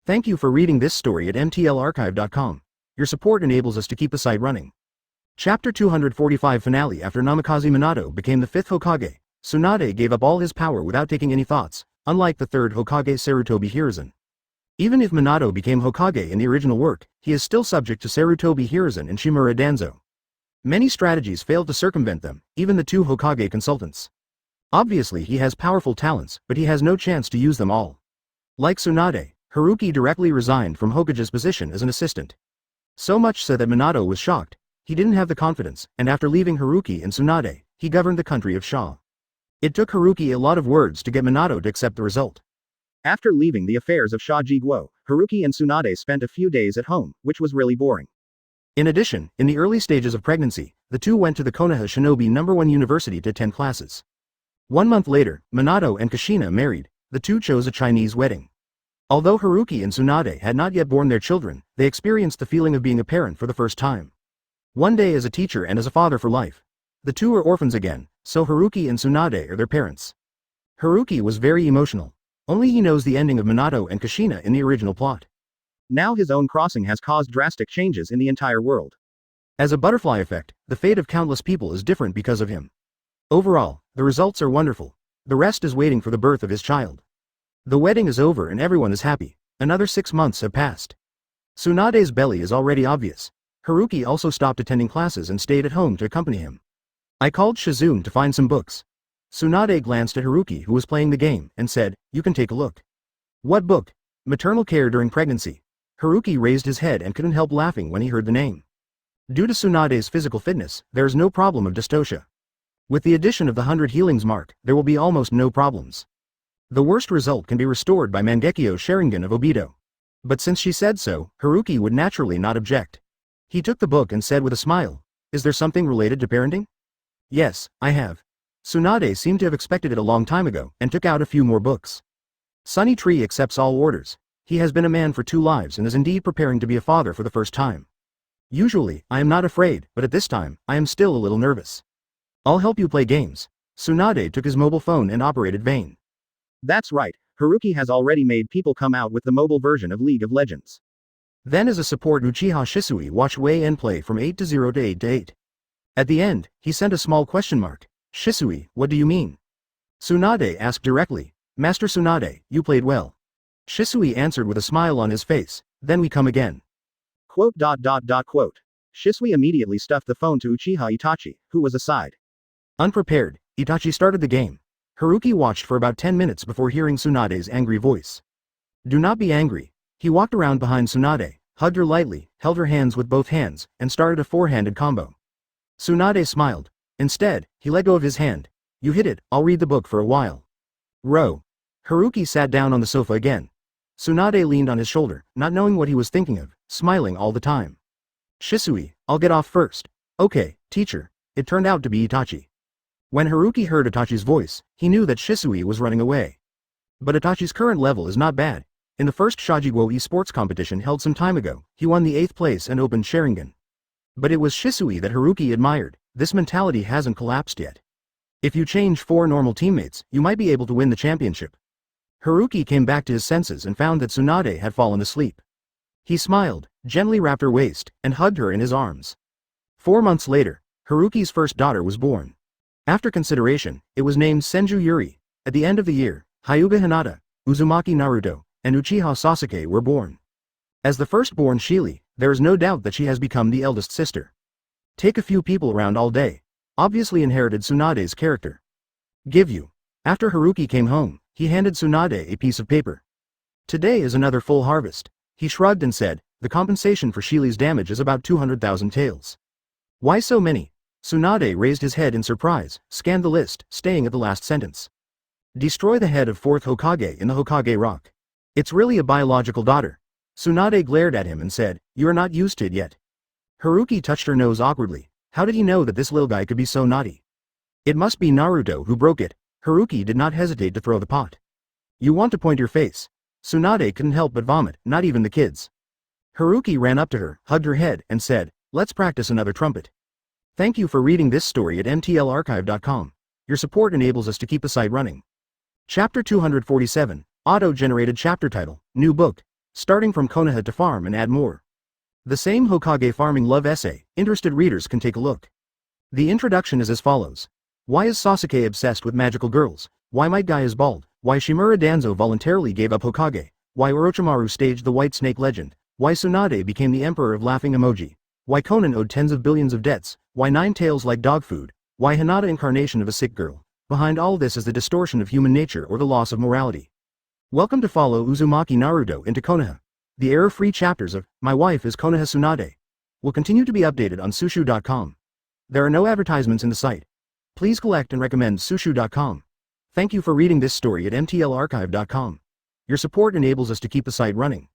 Thank you for reading this story at mtlarchive.com. Your support enables us to keep the site running. Chapter 245 Finale. After Namikaze Minato became the 5th Hokage, Tsunade gave up all his power without taking any thoughts, unlike the 3rd Hokage Sarutobi Hiruzen. Even if Minato became Hokage in the original work, he is still subject to Sarutobi Hiruzen and Shimura Danzo. Many strategies failed to circumvent them, even the 2 Hokage consultants. Obviously he has powerful talents, but he has no chance to use them all. Like Tsunade, Haruki directly resigned from Hokage's position as an assistant. So much so that Minato was shocked. He didn't have the confidence, and after leaving Haruki and Tsunade, he governed the country of Sha. It took Haruki a lot of words to get Minato to accept the result. After leaving the affairs of Sha Jiguo, Haruki and Tsunade spent a few days at home, which was really boring. In addition, in the early stages of pregnancy, the two went to the Konoha Shinobi No. 1 University to attend classes. 1 month later, Minato and Kushina married. The two chose a Chinese wedding. Although Haruki and Tsunade had not yet born their children, they experienced the feeling of being a parent for the first time. One day as a teacher and as a father for life. The two are orphans again, so Haruki and Tsunade are their parents. Haruki was very emotional. Only he knows the ending of Minato and Kushina in the original plot. Now his own crossing has caused drastic changes in the entire world. As a butterfly effect, the fate of countless people is different because of him. Overall, the results are wonderful. The rest is waiting for the birth of his child. The wedding is over and everyone is happy. Another 6 months have passed. Tsunade's belly is already obvious. Haruki also stopped attending classes and stayed at home to accompany him. I called Shizune to find some books. Tsunade glanced at Haruki, who was playing the game, and said, "You can take a look." "What book?" "Maternal Care During Pregnancy." Haruki raised his head and couldn't help laughing when he heard the name. Due to Tsunade's physical fitness, there is no problem of dystocia. With the addition of the 100 healings mark, there will be almost no problems. The worst result can be restored by Mangekyo Sharingan of Obito. But since she said so, Haruki would naturally not object. He took the book and said with a smile, "Is there something related to parenting?" "Yes, I have." Tsunade seemed to have expected it a long time ago, and took out a few more books. Sunny Tree accepts all orders. He has been a man for 2 lives and is indeed preparing to be a father for the first time. Usually, I am not afraid, but at this time, I am still a little nervous. "I'll help you play games." Tsunade took his mobile phone and operated Vayne. That's right, Haruki has already made people come out with the mobile version of League of Legends. Then as a support Uchiha Shisui watched Wei En play from 8 to 0 to 8 to 8. At the end, he sent a small question mark. "Shisui, what do you mean?" Tsunade asked directly. "Master Tsunade, you played well." Shisui answered with a smile on his face, "Then we come again." Quote. Shisui immediately stuffed the phone to Uchiha Itachi, who was aside. Unprepared, Itachi started the game. Haruki watched for about 10 minutes before hearing Tsunade's angry voice. "Do not be angry." He walked around behind Tsunade, hugged her lightly, held her hands with both hands, and started a 4-handed combo. Tsunade smiled. Instead, he let go of his hand. "You hit it, I'll read the book for a while." Row. Haruki sat down on the sofa again. Tsunade leaned on his shoulder, not knowing what he was thinking of, smiling all the time. "Shisui, I'll get off first." "Okay, teacher." It turned out to be Itachi. When Haruki heard Itachi's voice, he knew that Shisui was running away. But Itachi's current level is not bad. In the first Shajiguo esports competition held some time ago, he won the 8th place and opened Sharingan. But it was Shisui that Haruki admired. This mentality hasn't collapsed yet. If you change 4 normal teammates, you might be able to win the championship. Haruki came back to his senses and found that Tsunade had fallen asleep. He smiled, gently wrapped her waist, and hugged her in his arms. 4 months later, Haruki's first daughter was born. After consideration, it was named Senju Yuri. At the end of the year, Hyuga Hinata, Uzumaki Naruto, and Uchiha Sasuke were born. As the firstborn Shili, there is no doubt that she has become the eldest sister. Take a few people around all day. Obviously inherited Tsunade's character. Give you. After Haruki came home, he handed Tsunade a piece of paper. "Today is another full harvest." He shrugged and said, "The compensation for Shili's damage is about 200,000 taels." "Why so many?" Tsunade raised his head in surprise, scanned the list, staying at the last sentence. "Destroy the head of 4th Hokage in the Hokage Rock." "It's really a biological daughter." Tsunade glared at him and said, "You are not used to it yet." Haruki touched her nose awkwardly. How did he know that this little guy could be so naughty? It must be Naruto who broke it. Haruki did not hesitate to throw the pot. "You want to point your face." Tsunade couldn't help but vomit, not even the kids. Haruki ran up to her, hugged her head, and said, "Let's practice another trumpet." Thank you for reading this story at mtlarchive.com. Your support enables us to keep the site running. Chapter 247, Auto-Generated Chapter Title, New Book. starting from Konoha to farm and add more. The same Hokage farming love essay, interested readers can take a look. The introduction is as follows. Why is Sasuke obsessed with magical girls? Why Might Guy is bald? Why Shimura Danzo voluntarily gave up Hokage? Why Orochimaru staged the White Snake legend? Why Tsunade became the emperor of laughing emoji? Why Conan owed tens of billions of debts? Why Nine Tails like dog food? Why Hinata incarnation of a sick girl? Behind all this is the distortion of human nature or the loss of morality. Welcome to follow Uzumaki Naruto into Konoha. The error-free chapters of My Wife is Konoha Tsunade will continue to be updated on sushu.com. There are no advertisements in the site. Please collect and recommend sushu.com. Thank you for reading this story at mtlarchive.com. Your support enables us to keep the site running.